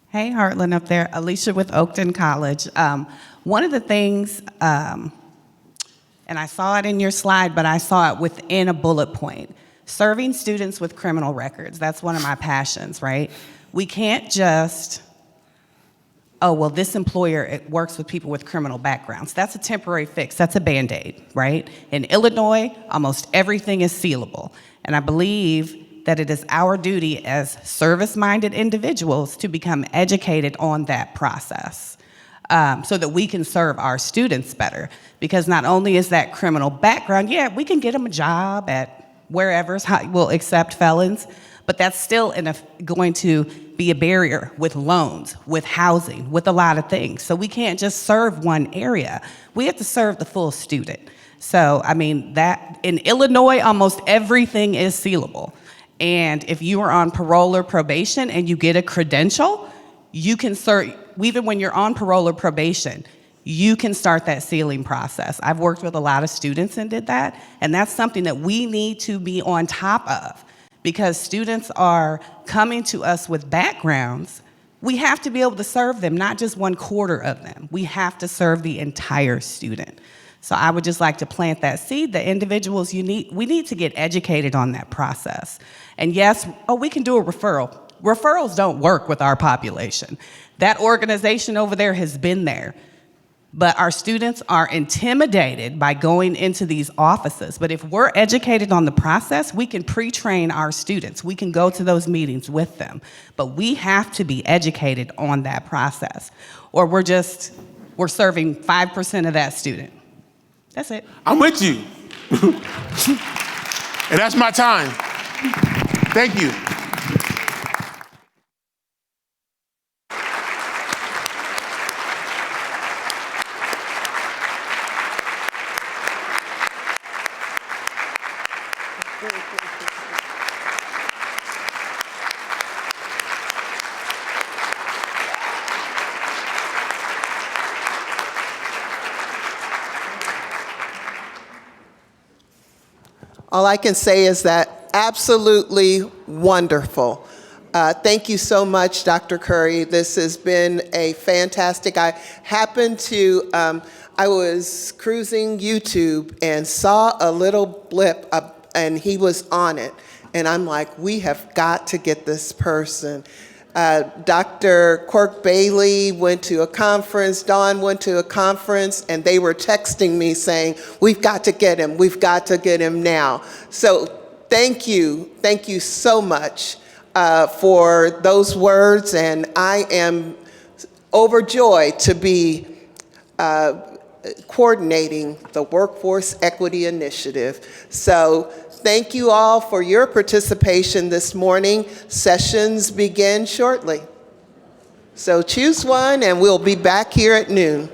Hey, Heartland up there. Alicia with Oakton College. One of the things, and I saw it in your slide, but I saw it within a bullet point. Serving students with criminal records. That's one of my passions, right? We can't just, oh, well, this employer, it works with people with criminal backgrounds. That's a temporary fix. That's a Band-Aid, right? In Illinois, almost everything is sealable. And I believe that it is our duty as service-minded individuals to become educated on that process so that we can serve our students better. Because not only is that criminal background, yeah, we can get them a job at wherever will accept felons, But that's still going to be a barrier with loans, with housing, with a lot of things. So we can't just serve one area. We have to serve the full student. So, I mean, that in Illinois, almost everything is sealable. And if you are on parole or probation and you get a credential, you can serve, even when you're on parole or probation, you can start that sealing process. I've worked with a lot of students and did that, and that's something that we need to be on top of, because students are coming to us with backgrounds. We have to be able to serve them, not just 1/4 of them. We have to serve the entire student. So I would just like to plant that seed that individuals, we need to get educated on that process. And yes, we can do a referral. Referrals don't work with our population. That organization over there has been there. But our students are intimidated by going into these offices. But if we're educated on the process, we can pre-train our students. We can go to those meetings with them. But we have to be educated on that process, or we're serving 5% of that student. That's it. I'm with you. And that's my time. Thank you. All I can say is that absolutely wonderful. Thank you so much, Dr. Curry. This has been a fantastic, I happened to, I was cruising YouTube and saw a little blip and he was on it. And I'm like, we have got to get this person. Dr. Quirk Bailey went to a conference, Dawn went to a conference, and they were texting me saying, we've got to get him now. So thank you so much for those words, and I am overjoyed to be coordinating the Workforce Equity Initiative. So thank you all for your participation this morning. Sessions begin shortly. So choose one, and we'll be back here at noon.